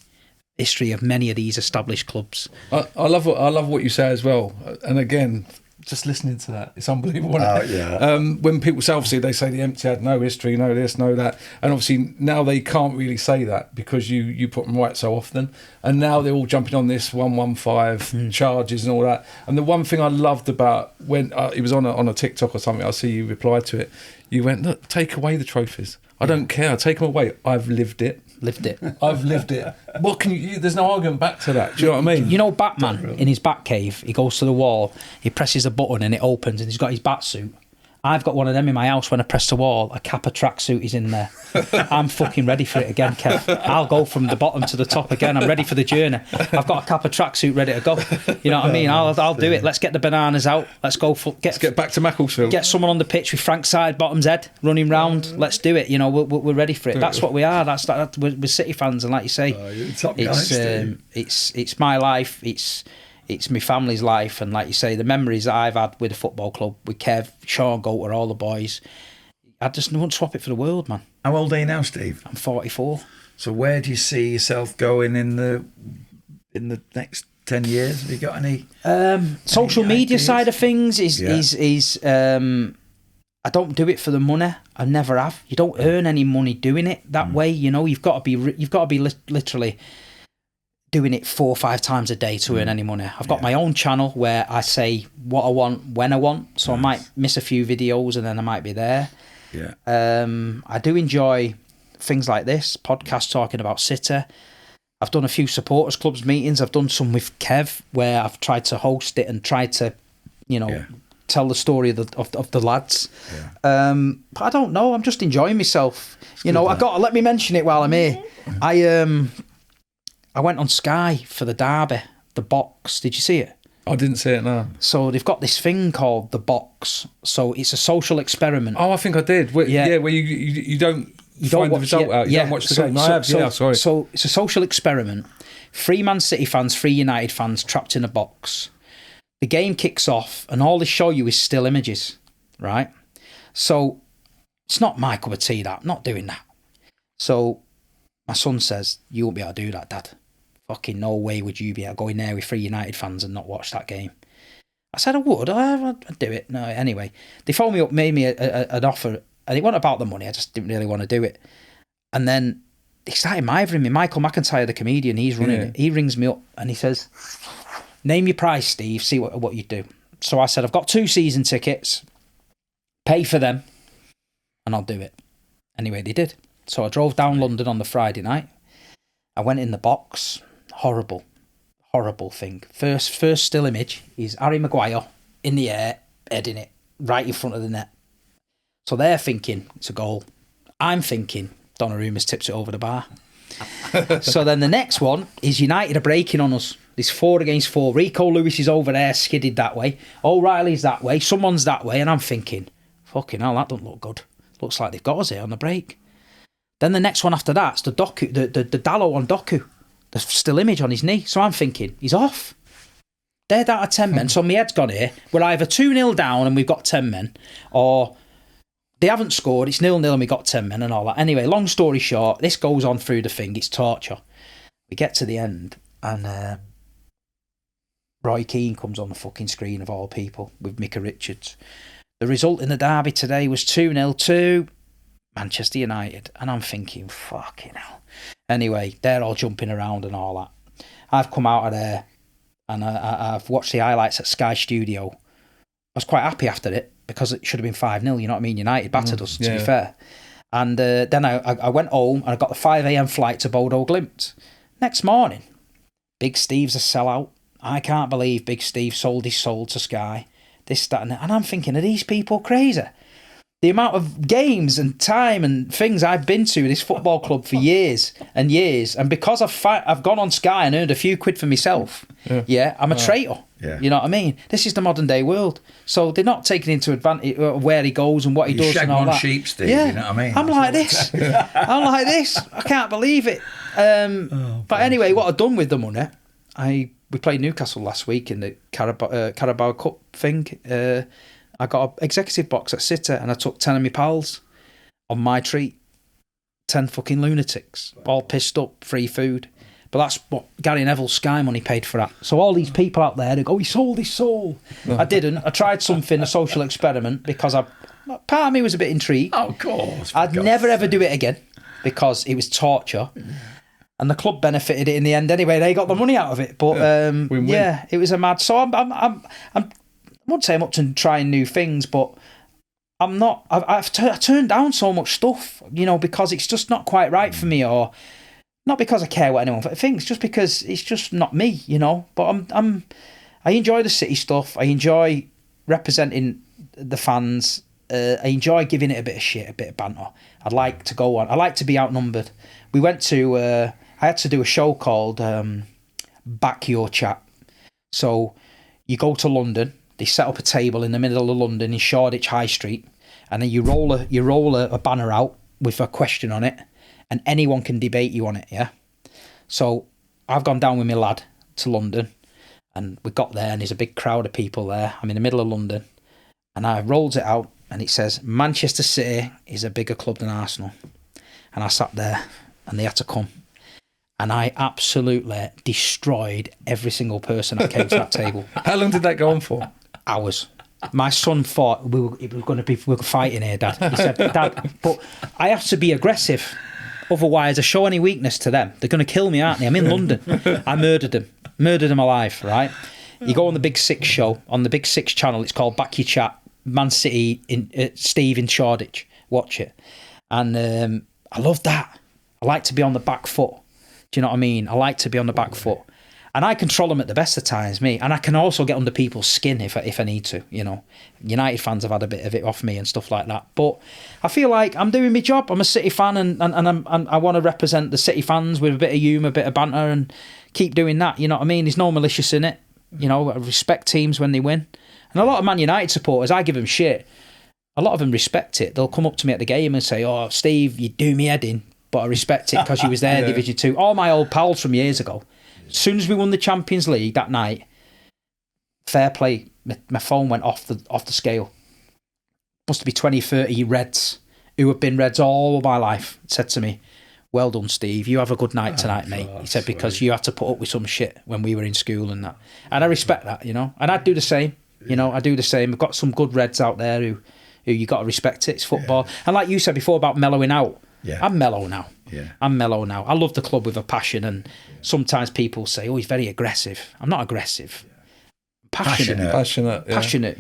history of many of these established clubs. I love what you say as well. And again, just listening to that, it's unbelievable. When people say, obviously, they say the empty had no history, no this, no that, and obviously now they can't really say that because you put them right so often, and now they're all jumping on this 115 charges and all that. And the one thing I loved about when it was on a TikTok or something, I see you replied to it. You went, look, take away the trophies. I don't care. Take them away. I've lived it. I've lived it. What can you? There's no argument back to that. Do you know what I mean? You know, Batman in his Batcave, he goes to the wall, he presses a button and it opens, and he's got his bat suit. I've got one of them in my house. When I press the wall, a Kappa tracksuit is in there. I'm fucking ready for it again, Kev. I'll go from the bottom to the top again. I'm ready for the journey. I've got a Kappa tracksuit ready to go. You know what I mean? I'll do it. Let's get the bananas out. Let's go. Let's get back to Macclesfield. Get someone on the pitch with Frank Sidebottom's head running round. Let's do it. You know, we're ready for it. That's what we are. We're City fans, and like you say, it's my life. It's my family's life, and like you say, the memories that I've had with the football club, with Kev, Sean Goater, all the boys, I just wouldn't swap it for the world, man. How old are you now, Steve? I'm 44. So where do you see yourself going in the next 10 years? Have you got any social media ideas? side of things is I don't do it for the money. I never have. You don't earn any money doing it that way. You know, you've got to be literally doing it 4 or 5 times a day to earn any money. I've got my own channel where I say what I want when I want, so I might miss a few videos and then I might be there. I do enjoy things like this podcast, talking about City. I've done a few supporters clubs meetings. I've done some with Kev where I've tried to host it and tried to tell the story of the lads. But I don't know, I'm just enjoying myself. Let me mention it while I'm here. I went on Sky for the derby, the box. Did you see it? I didn't see it, no. So they've got this thing called the box. So it's a social experiment. Oh, I think I did. Where you don't find the result out. You don't watch the game. Sorry. So it's a social experiment. 3 Man City fans, 3 United fans trapped in a box. The game kicks off and all they show you is still images, right? So it's not my cup of tea, that. I'm not doing that. So my son says, you won't be able to do that, Dad. Fucking no way would you be able to go in there with 3 United fans and not watch that game. I said I would. I'd do it. No, anyway. They phoned me up, made me an offer, and it wasn't about the money. I just didn't really want to do it. And then they started mithering me. Michael McIntyre, the comedian, he's running it. He rings me up and he says, name your price, Steve, see what you do. So I said, I've got 2 season tickets, pay for them, and I'll do it. Anyway, they did. So I drove down London on the Friday night. I went in the box. Horrible thing. First still image is Harry Maguire in the air, heading it right in front of the net. So they're thinking it's a goal. I'm thinking Donnarumma's tips it over the bar. So then the next one is United are breaking on us. There's 4 against 4. Rico Lewis is over there, skidded that way. O'Reilly's that way. Someone's that way. And I'm thinking, fucking hell, that doesn't look good. Looks like they've got us here on the break. Then the next one after that's the Doku, the Dallo on Doku. The still image on his knee. So I'm thinking, he's off. Dead out of 10 men. So my head's gone here. We're either 2-0 down and we've got 10 men, or they haven't scored, it's 0-0 and we got 10 men and all that. Anyway, long story short, this goes on through the thing. It's torture. We get to the end and Roy Keane comes on the fucking screen of all people with Micah Richards. The result in the derby today was 2-0 to Manchester United. And I'm thinking, fucking hell. Anyway, they're all jumping around and all that. I've come out of there and I've watched the highlights at Sky Studio. I was quite happy after it because it should have been 5-0, you know what I mean? United battered us, to be fair. And then I went home and I got the 5 a.m. flight to Bodo Glimt. Next morning, Big Steve's a sellout. I can't believe Big Steve sold his soul to Sky. This, that, and that. And I'm thinking, are these people crazy? The amount of games and time and things I've been to this football club for years and years, and because I've gone on Sky and earned a few quid for myself, I'm a traitor. Yeah. You know what I mean? This is the modern day world. So they're not taking into advantage of where he goes and what he does and all that. Sheep, Steve, you know what I mean? I'm like this. I'm like this. I can't believe it. But anyway, what I've done with the money, we played Newcastle last week in the Carabao Cup thing. I got an executive box at City and I took 10 of my pals on my treat. 10 fucking lunatics, all pissed up, free food. But that's what Gary Neville's Sky Money paid for that. So all these people out there, they go, he sold his soul. I didn't. I tried something, a social experiment, because part of me was a bit intrigued. Oh, of course. I'd never ever do it again because it was torture. And the club benefited it in the end anyway. They got the money out of it. But yeah, it was a mad. So I won't say I'm up to trying new things, but I'm not. I've turned down so much stuff, because it's just not quite right for me, or not because I care what anyone thinks, just because it's just not me, But I enjoy the city stuff. I enjoy representing the fans. I enjoy giving it a bit of shit, a bit of banter. I'd like to go on. I like to be outnumbered. We went to. I had to do a show called Back Your Chat. So you go to London. They set up a table in the middle of London in Shoreditch High Street, and then you roll a banner out with a question on it, and anyone can debate you on it. Yeah. So I've gone down with my lad to London, and we got there, and there's a big crowd of people there. I'm in the middle of London, and I rolled it out, and it says Manchester City is a bigger club than Arsenal, and I sat there, and they had to come. And I absolutely destroyed every single person that came to that table. How long did that go on for? Hours. My son thought we were fighting here, Dad. He said, Dad, but I have to be aggressive. Otherwise, I show any weakness to them, they're going to kill me, aren't they? I'm in London. I murdered them alive, right? You go on the Big Six show, on the Big Six channel, it's called Back Your Chat, Man City, Steve in Shoreditch. Watch it. And I love that. I like to be on the back foot. Do you know what I mean? I like to be on the back foot. And I control them at the best of times, me. And I can also get under people's skin if I need to, United fans have had a bit of it off me and stuff like that. But I feel like I'm doing my job. I'm a City fan, and I want to represent the City fans with a bit of humour, a bit of banter, and keep doing that. You know what I mean? There's no malicious in it. I respect teams when they win. And a lot of Man United supporters, I give them shit. A lot of them respect it. They'll come up to me at the game and say, "Oh, Steve, you do me head in, but I respect it because you was there, Division 2. All my old pals from years ago. As soon as we won the Champions League that night, fair play, my phone went off the scale. Must be 20, 30 Reds who have been Reds all my life said to me, "Well done, Steve. You have a good night tonight, mate." He said, "Because you had to put up with some shit when we were in school and that." And I respect that, And I'd do the same. I do the same. I've got some good Reds out there who you got to respect it. It's football. Yeah. And like you said before about mellowing out, I'm mellow now. Yeah. I'm mellow now. I love the club with a passion, and sometimes people say, "Oh, he's very aggressive." I'm not aggressive. Passionate. Passionate.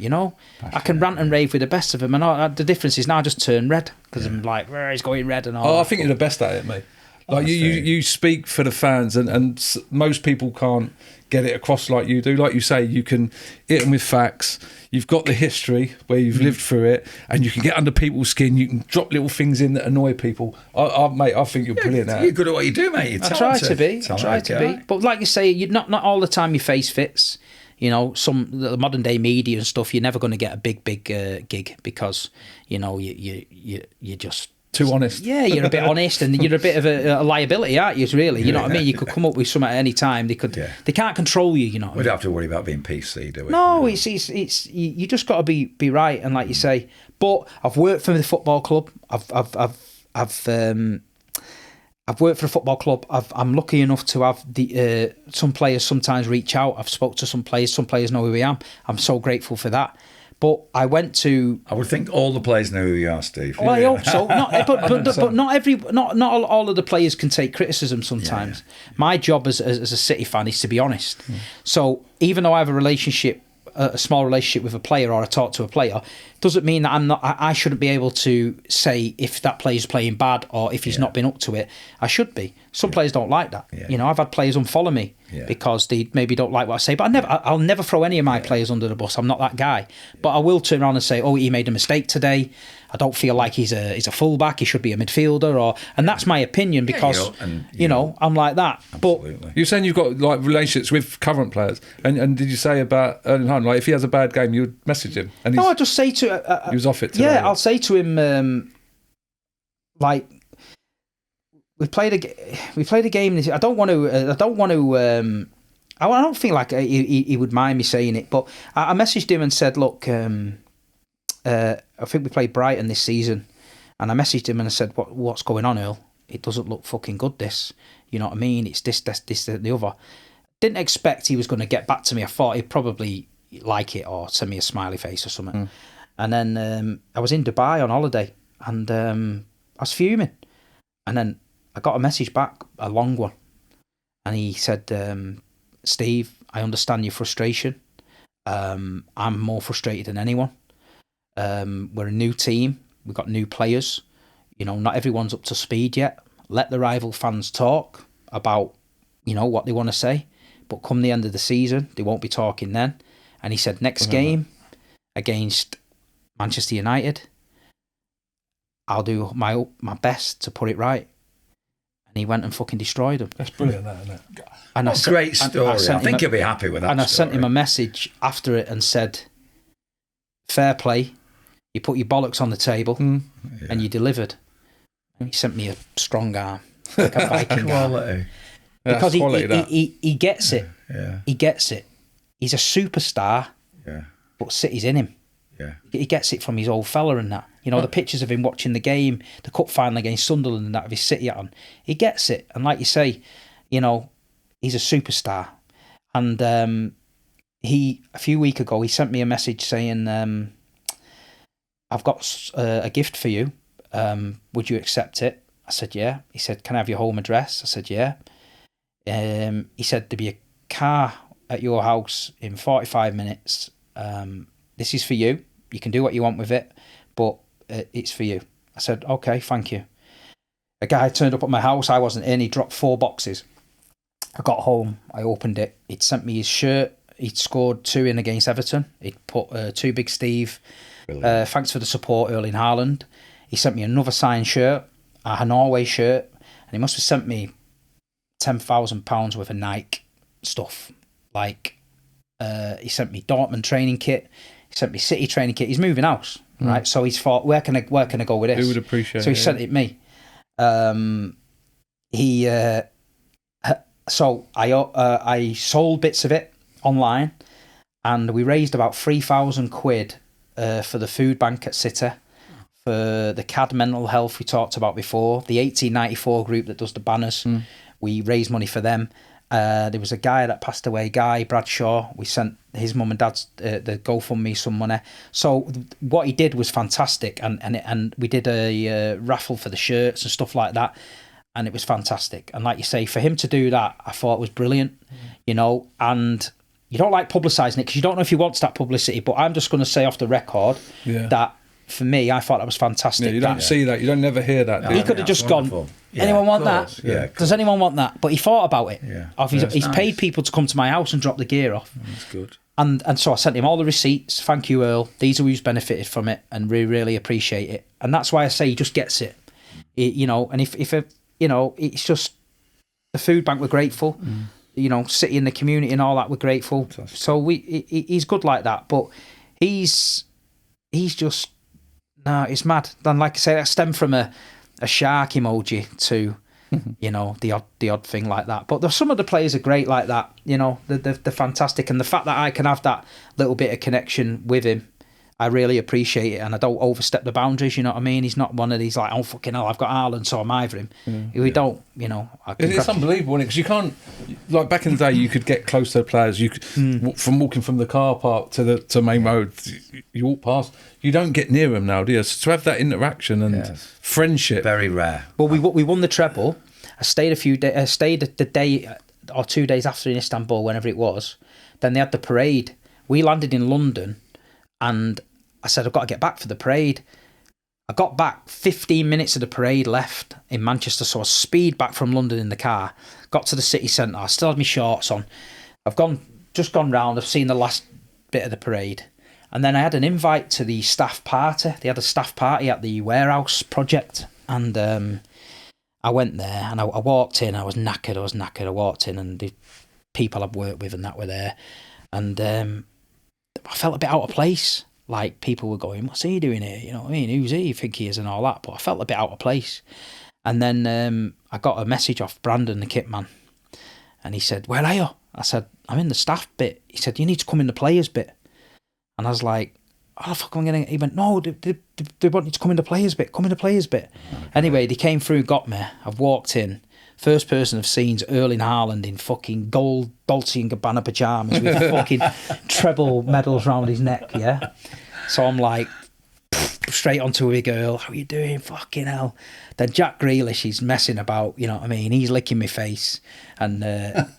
I can rant and rave with the best of them, and the difference is now I just turn red because I'm like, he's going red and all. I think you're the best at it, mate. Like you speak for the fans, and most people can't get it across like you do. Like you say, you can hit them with facts. You've got the history where you've lived through it, and you can get under people's skin. You can drop little things in that annoy people. Mate, I think you're brilliant at it. You're good at what you do, mate. I try to be. But like you say, not all the time your face fits. The modern day media and stuff, you're never going to get a big gig because, you just... Too honest. Yeah, you're a bit honest, and you're a bit of a liability, aren't you? Really, you know what I mean. You could come up with something at any time. They can't control you. You know. We don't have to worry about being PC, do we? No, it's you just got to be right, and like you say. But I've worked for the football club. I've worked for a football club. I'm lucky enough to have some players sometimes reach out. I've spoke to some players. Some players know who I am. I'm so grateful for that. But I went to. I would think all the players know who you are, Steve. Well, I hope so. But not all of the players can take criticism sometimes. Yeah. My job as a City fan is to be honest. So even though I have a small relationship with a player, or I talk to a player, doesn't mean that I shouldn't be able to say if that player's playing bad or if he's not been up to it. I should be. Some players don't like that. Yeah. I've had players unfollow me because they maybe don't like what I say. But I'll never throw any of my players under the bus. I'm not that guy. But I will turn around and say, "Oh, he made a mistake today. I don't feel like he's a fullback. He should be a midfielder." And that's my opinion because I'm like that. Absolutely. But you're saying you've got like relationships with current players, and did you say about Erling Haaland? Like if he has a bad game, you would message him. And no, I just say to he was off it today. Yeah, I'll say to him like. We played a game. I don't think like he would mind me saying it, but I messaged him and said, "Look, I think we played Brighton this season," and I messaged him and I said, "What's going on, Earl? It doesn't look fucking good. This, You know what I mean? It's this, the other. Didn't expect he was going to get back to me. I thought he'd probably like it or send me a smiley face or something. And then I was in Dubai on holiday, and I was fuming. And then I got a message back, a long one. And he said, Steve, I understand your frustration. I'm more frustrated than anyone. We're a new team. We've got new players. You know, not everyone's up to speed yet. Let the rival fans talk about, you know, what they want to say. But come the end of the season, they won't be talking then. And he said, next game against Manchester United, I'll do my best to put it right. And he went and fucking destroyed them. That's brilliant, that, isn't it? And a great story. I think he'll be happy with that. And I sent him a message after it and said, fair play. You put your bollocks on the table and you delivered. And he sent me a strong arm, like a Viking arm. Because he gets it. Yeah. He gets it. He's a superstar, but City's in him. Yeah. He gets it from his old fella and that. You know, the pictures of him watching the game, the cup final against Sunderland and that of his City hat on. He gets it. And like you say, you know, he's a superstar. And a few weeks ago, he sent me a message saying, I've got a gift for you. Would you accept it? I said, yeah. He said, can I have your home address? I said, yeah. He said, there'll be a car at your house in 45 minutes. This is for you. You can do what you want with it, but it's for you. I said, okay, thank you. A guy turned up at my house. I wasn't in. He dropped 4 boxes. I got home. I opened it. He'd sent me his shirt. He'd scored 2 in against Everton. He'd put 2 Big Steve. Thanks for the support, Erling Haaland. He sent me another signed shirt, a Norway shirt, and he must have sent me £10,000 worth of Nike stuff. Like, he sent me Dortmund training kit. He sent me City training kit. He's moving house, right? So he's thought, where can I go with this? Who would appreciate it? So he sent it me. So I sold bits of it online, and we raised about £3,000 for the food bank at City, for the CAD mental health we talked about before, the 1894 group that does the banners. We raised money for them. There was a guy that passed away, Guy Bradshaw. We sent his mum and dad's the GoFundMe some money. So what he did was fantastic, and we did a raffle for the shirts and stuff like that, and it was fantastic. And like you say, for him to do that, I thought was brilliant, you know. And you don't like publicising it because you don't know if he wants that publicity. But I'm just going to say off the record that for me, I thought that was fantastic. Yeah, you don't see that. You don't never hear that. He could have just gone, anyone want that? Yeah, Does anyone want that? But he thought about it. Yeah. He's nice. paid people to come to my house and drop the gear off. That's good. And so I sent him all the receipts. Thank you, Earl. These are who's benefited from it, and we really appreciate it. And that's why I say he just gets it. You know, and if you know, it's just the food bank, we're grateful. You know, City in the community and all that, we're grateful. Fantastic. So he's good like that. But he's just, no, it's mad. And like I say, that stemmed from a shark emoji to, you know, the odd thing like that. But some of the players are great like that. You know, they're fantastic. And the fact that I can have that little bit of connection with him, I really appreciate it. And I don't overstep the boundaries, you know what I mean? He's not one of these like, oh, fucking hell, I've got Haaland, so I'm either him. We don't, you know. It's unbelievable, isn't it? Because you can't, like back in the day, you could get close to the players. You could, from walking from the car park to main road, you walk past. You don't get near them now, do you? So to have that interaction and friendship, very rare. Well, we won the treble. I stayed the day or 2 days after in Istanbul, whenever it was. Then they had the parade. We landed in London, and I said, I've got to get back for the parade. I got back, 15 minutes of the parade left in Manchester, so I speed back from London in the car, got to the city centre, I still had my shorts on. I've just gone round, I've seen the last bit of the parade. And then I had an invite to the staff party. They had a staff party at the warehouse project. And I went there, and I walked in, I was knackered. I walked in, and the people I've worked with and that were there. And I felt a bit out of place. Like, people were going, what's he doing here? You know what I mean? Who's he? You think he is and all that. But I felt a bit out of place. And then I got a message off Brandon, the kit man. And he said, where are you? I said, I'm in the staff bit. He said, you need to come in the players bit. And I was like, oh, fuck, I'm going to... He went, no, they want you to come in the players bit. Come in the players bit. Okay. Anyway, they came through, got me. I've walked in. First person I've seen's Erling Haaland in fucking gold Dolce & Gabbana pyjamas with fucking treble medals round his neck, yeah? So I'm like, straight onto a girl, how you doing? Fucking hell. Then Jack Grealish, he's messing about, you know what I mean? He's licking my face and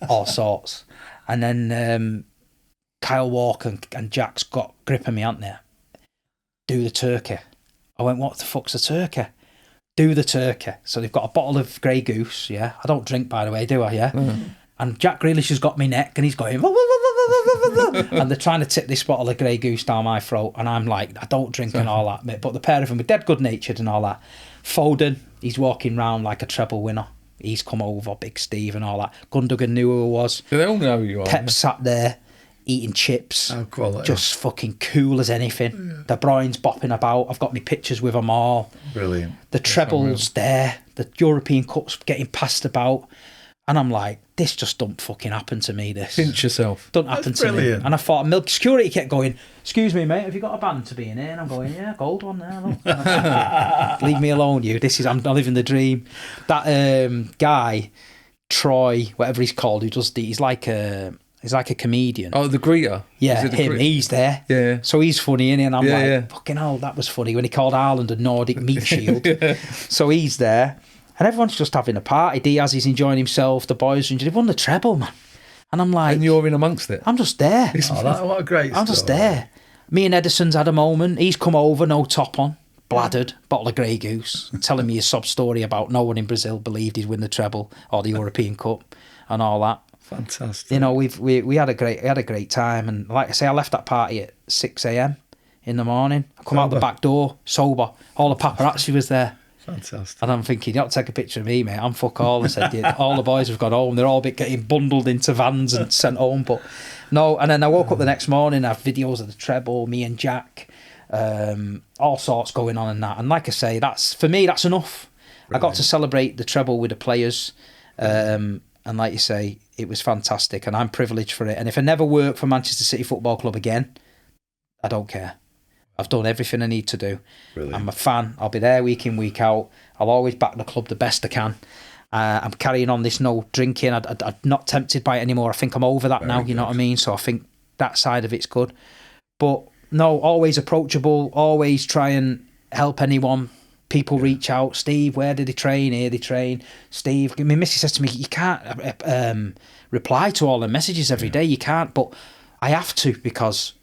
all sorts. And then Kyle Walker and Jack's got grip of me, haven't they? Do the turkey. I went, what the fuck's a turkey? Do the turkey. So they've got a bottle of Grey Goose, yeah? I don't drink, by the way, do I, yeah? And Jack Grealish has got my neck and he's going... and they're trying to tip this bottle of Grey Goose down my throat, and I'm like, I don't drink and all that, mate. But the pair of them are dead good-natured and all that. Foden, he's walking round like a treble winner. He's come over, Big Steve and all that. Gundogan knew who I was. They all know who you are. Pep sat there eating chips. Oh, quality. Just fucking cool as anything. De Bruyne's bopping about. I've got my pictures with them all. Brilliant. The Treble's there. The European Cup's getting passed about. And I'm like, this just don't fucking happen to me, this. Pinch yourself. Don't happen to me. And I thought, milk security kept going, excuse me, mate, have you got a band to be in here? And I'm going, yeah, gold one there. Look. Leave me alone, you. I'm living the dream. That guy, Troy, whatever he's called, who does he's like a comedian. Oh, the greeter. Yeah, him. He's there. Yeah. So he's funny, innit? And I'm like, fucking hell, that was funny when he called Ireland a Nordic meat shield. So he's there. And everyone's just having a party. Diaz is enjoying himself. The boys are enjoying. They've won the treble, man. And I'm like... And you're in amongst it. I'm just there. What a great I'm just there. Me and Edison's had a moment. He's come over, no top on, bladdered, bottle of Grey Goose, telling me a sob story about no one in Brazil believed he'd win the treble or the European Cup and all that. Fantastic. You know, we had a great time. And like I say, I left that party at 6 a.m. in the morning. I come out the back door, sober. All the paparazzi was there. Fantastic. And I'm thinking, you don't take a picture of me, mate. I'm fuck all. I said, yeah, all the boys have gone home. They're all getting bundled into vans and sent home. But no, and then I woke up the next morning, I have videos of the treble, me and Jack, all sorts going on and that. And like I say, that's for me, that's enough. Brilliant. I got to celebrate the treble with the players. And like you say, it was fantastic. And I'm privileged for it. And if I never work for Manchester City Football Club again, I don't care. I've done everything I need to do. Brilliant. I'm a fan. I'll be there week in, week out. I'll always back the club the best I can. I'm carrying on this no drinking. I'm not tempted by it anymore. I think I'm over that now, you know what I mean? So I think that side of it's good. But no, always approachable, always try and help anyone. People reach out. Steve, where did they train? Here they train. Steve, my missus says to me, you can't reply to all the messages every day. You can't, but I have to because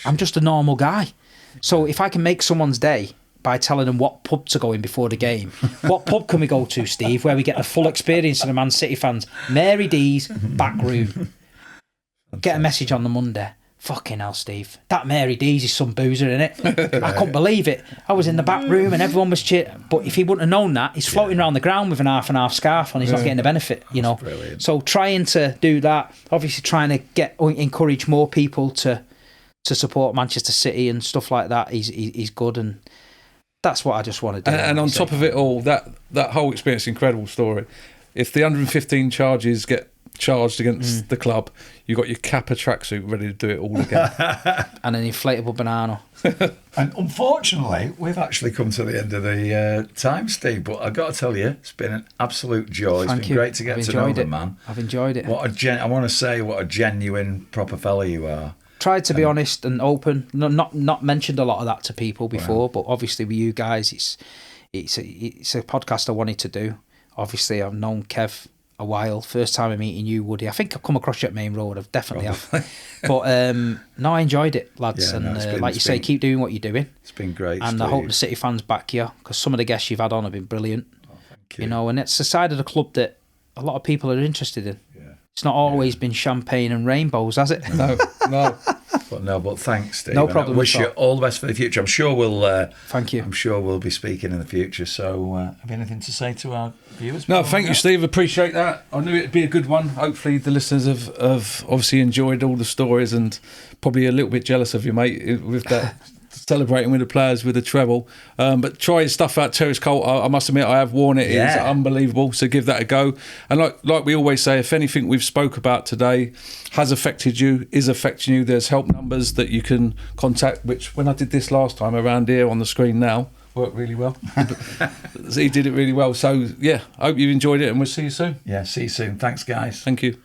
I'm just a normal guy. So if I can make someone's day by telling them what pub to go in before the game, what pub can we go to, Steve, where we get the full experience of the Man City fans? Mary D's back room. Get a message on the Monday. Fucking hell, Steve. That Mary D's is some boozer, innit? I couldn't believe it. I was in the back room and everyone was cheering. But if he wouldn't have known that, he's floating around the ground with an half and half scarf on. He's not getting the benefit, you know. Brilliant. So trying to do that, obviously trying to encourage more people to support Manchester City and stuff like that, he's good, and that's what I just want to do. And on top of it all, that whole experience, incredible story. If the 115 charges get charged against the club, you've got your Kappa tracksuit ready to do it all again. And an inflatable banana. And unfortunately, we've actually come to the end of the time, Steve, but I've got to tell you, it's been an absolute joy. It's been great to get to know the man. I've enjoyed it. I want to say what a genuine, proper fella you are. Tried to be honest and open. Not mentioned a lot of that to people before, but obviously with you guys, it's a podcast I wanted to do. Obviously, I've known Kev a while. First time I'm meeting you, Woody. I think I've come across you at Main Road. I've definitely have. But no, I enjoyed it, lads. Yeah, and like you say, keep doing what you're doing. It's been great. And Steve. I hope the City fans back you, because some of the guests you've had on have been brilliant. Oh, thank you. You know, and it's a side of the club that a lot of people are interested in. Yeah. It's not always been champagne and rainbows, has it? No. But thanks, Steve. No problem. I wish you all the best for the future. I'm sure we'll. Thank you. I'm sure we'll be speaking in the future. So, have you anything to say to our viewers? No, thank you, Steve. Appreciate that. I knew it'd be a good one. Hopefully, the listeners have obviously enjoyed all the stories and probably a little bit jealous of you, mate, with that. Celebrating with the players with the treble, but try his stuff out. Terrace Colt, I must admit, I have worn it. It's unbelievable. So give that a go. And like we always say, if anything we've spoke about today has affected you, is affecting you, there's help numbers that you can contact. Which when I did this last time around here on the screen now, worked really well. He did it really well. So, yeah, I hope you've enjoyed it and we'll see you soon. Yeah, see you soon. Thanks, guys. Thank you.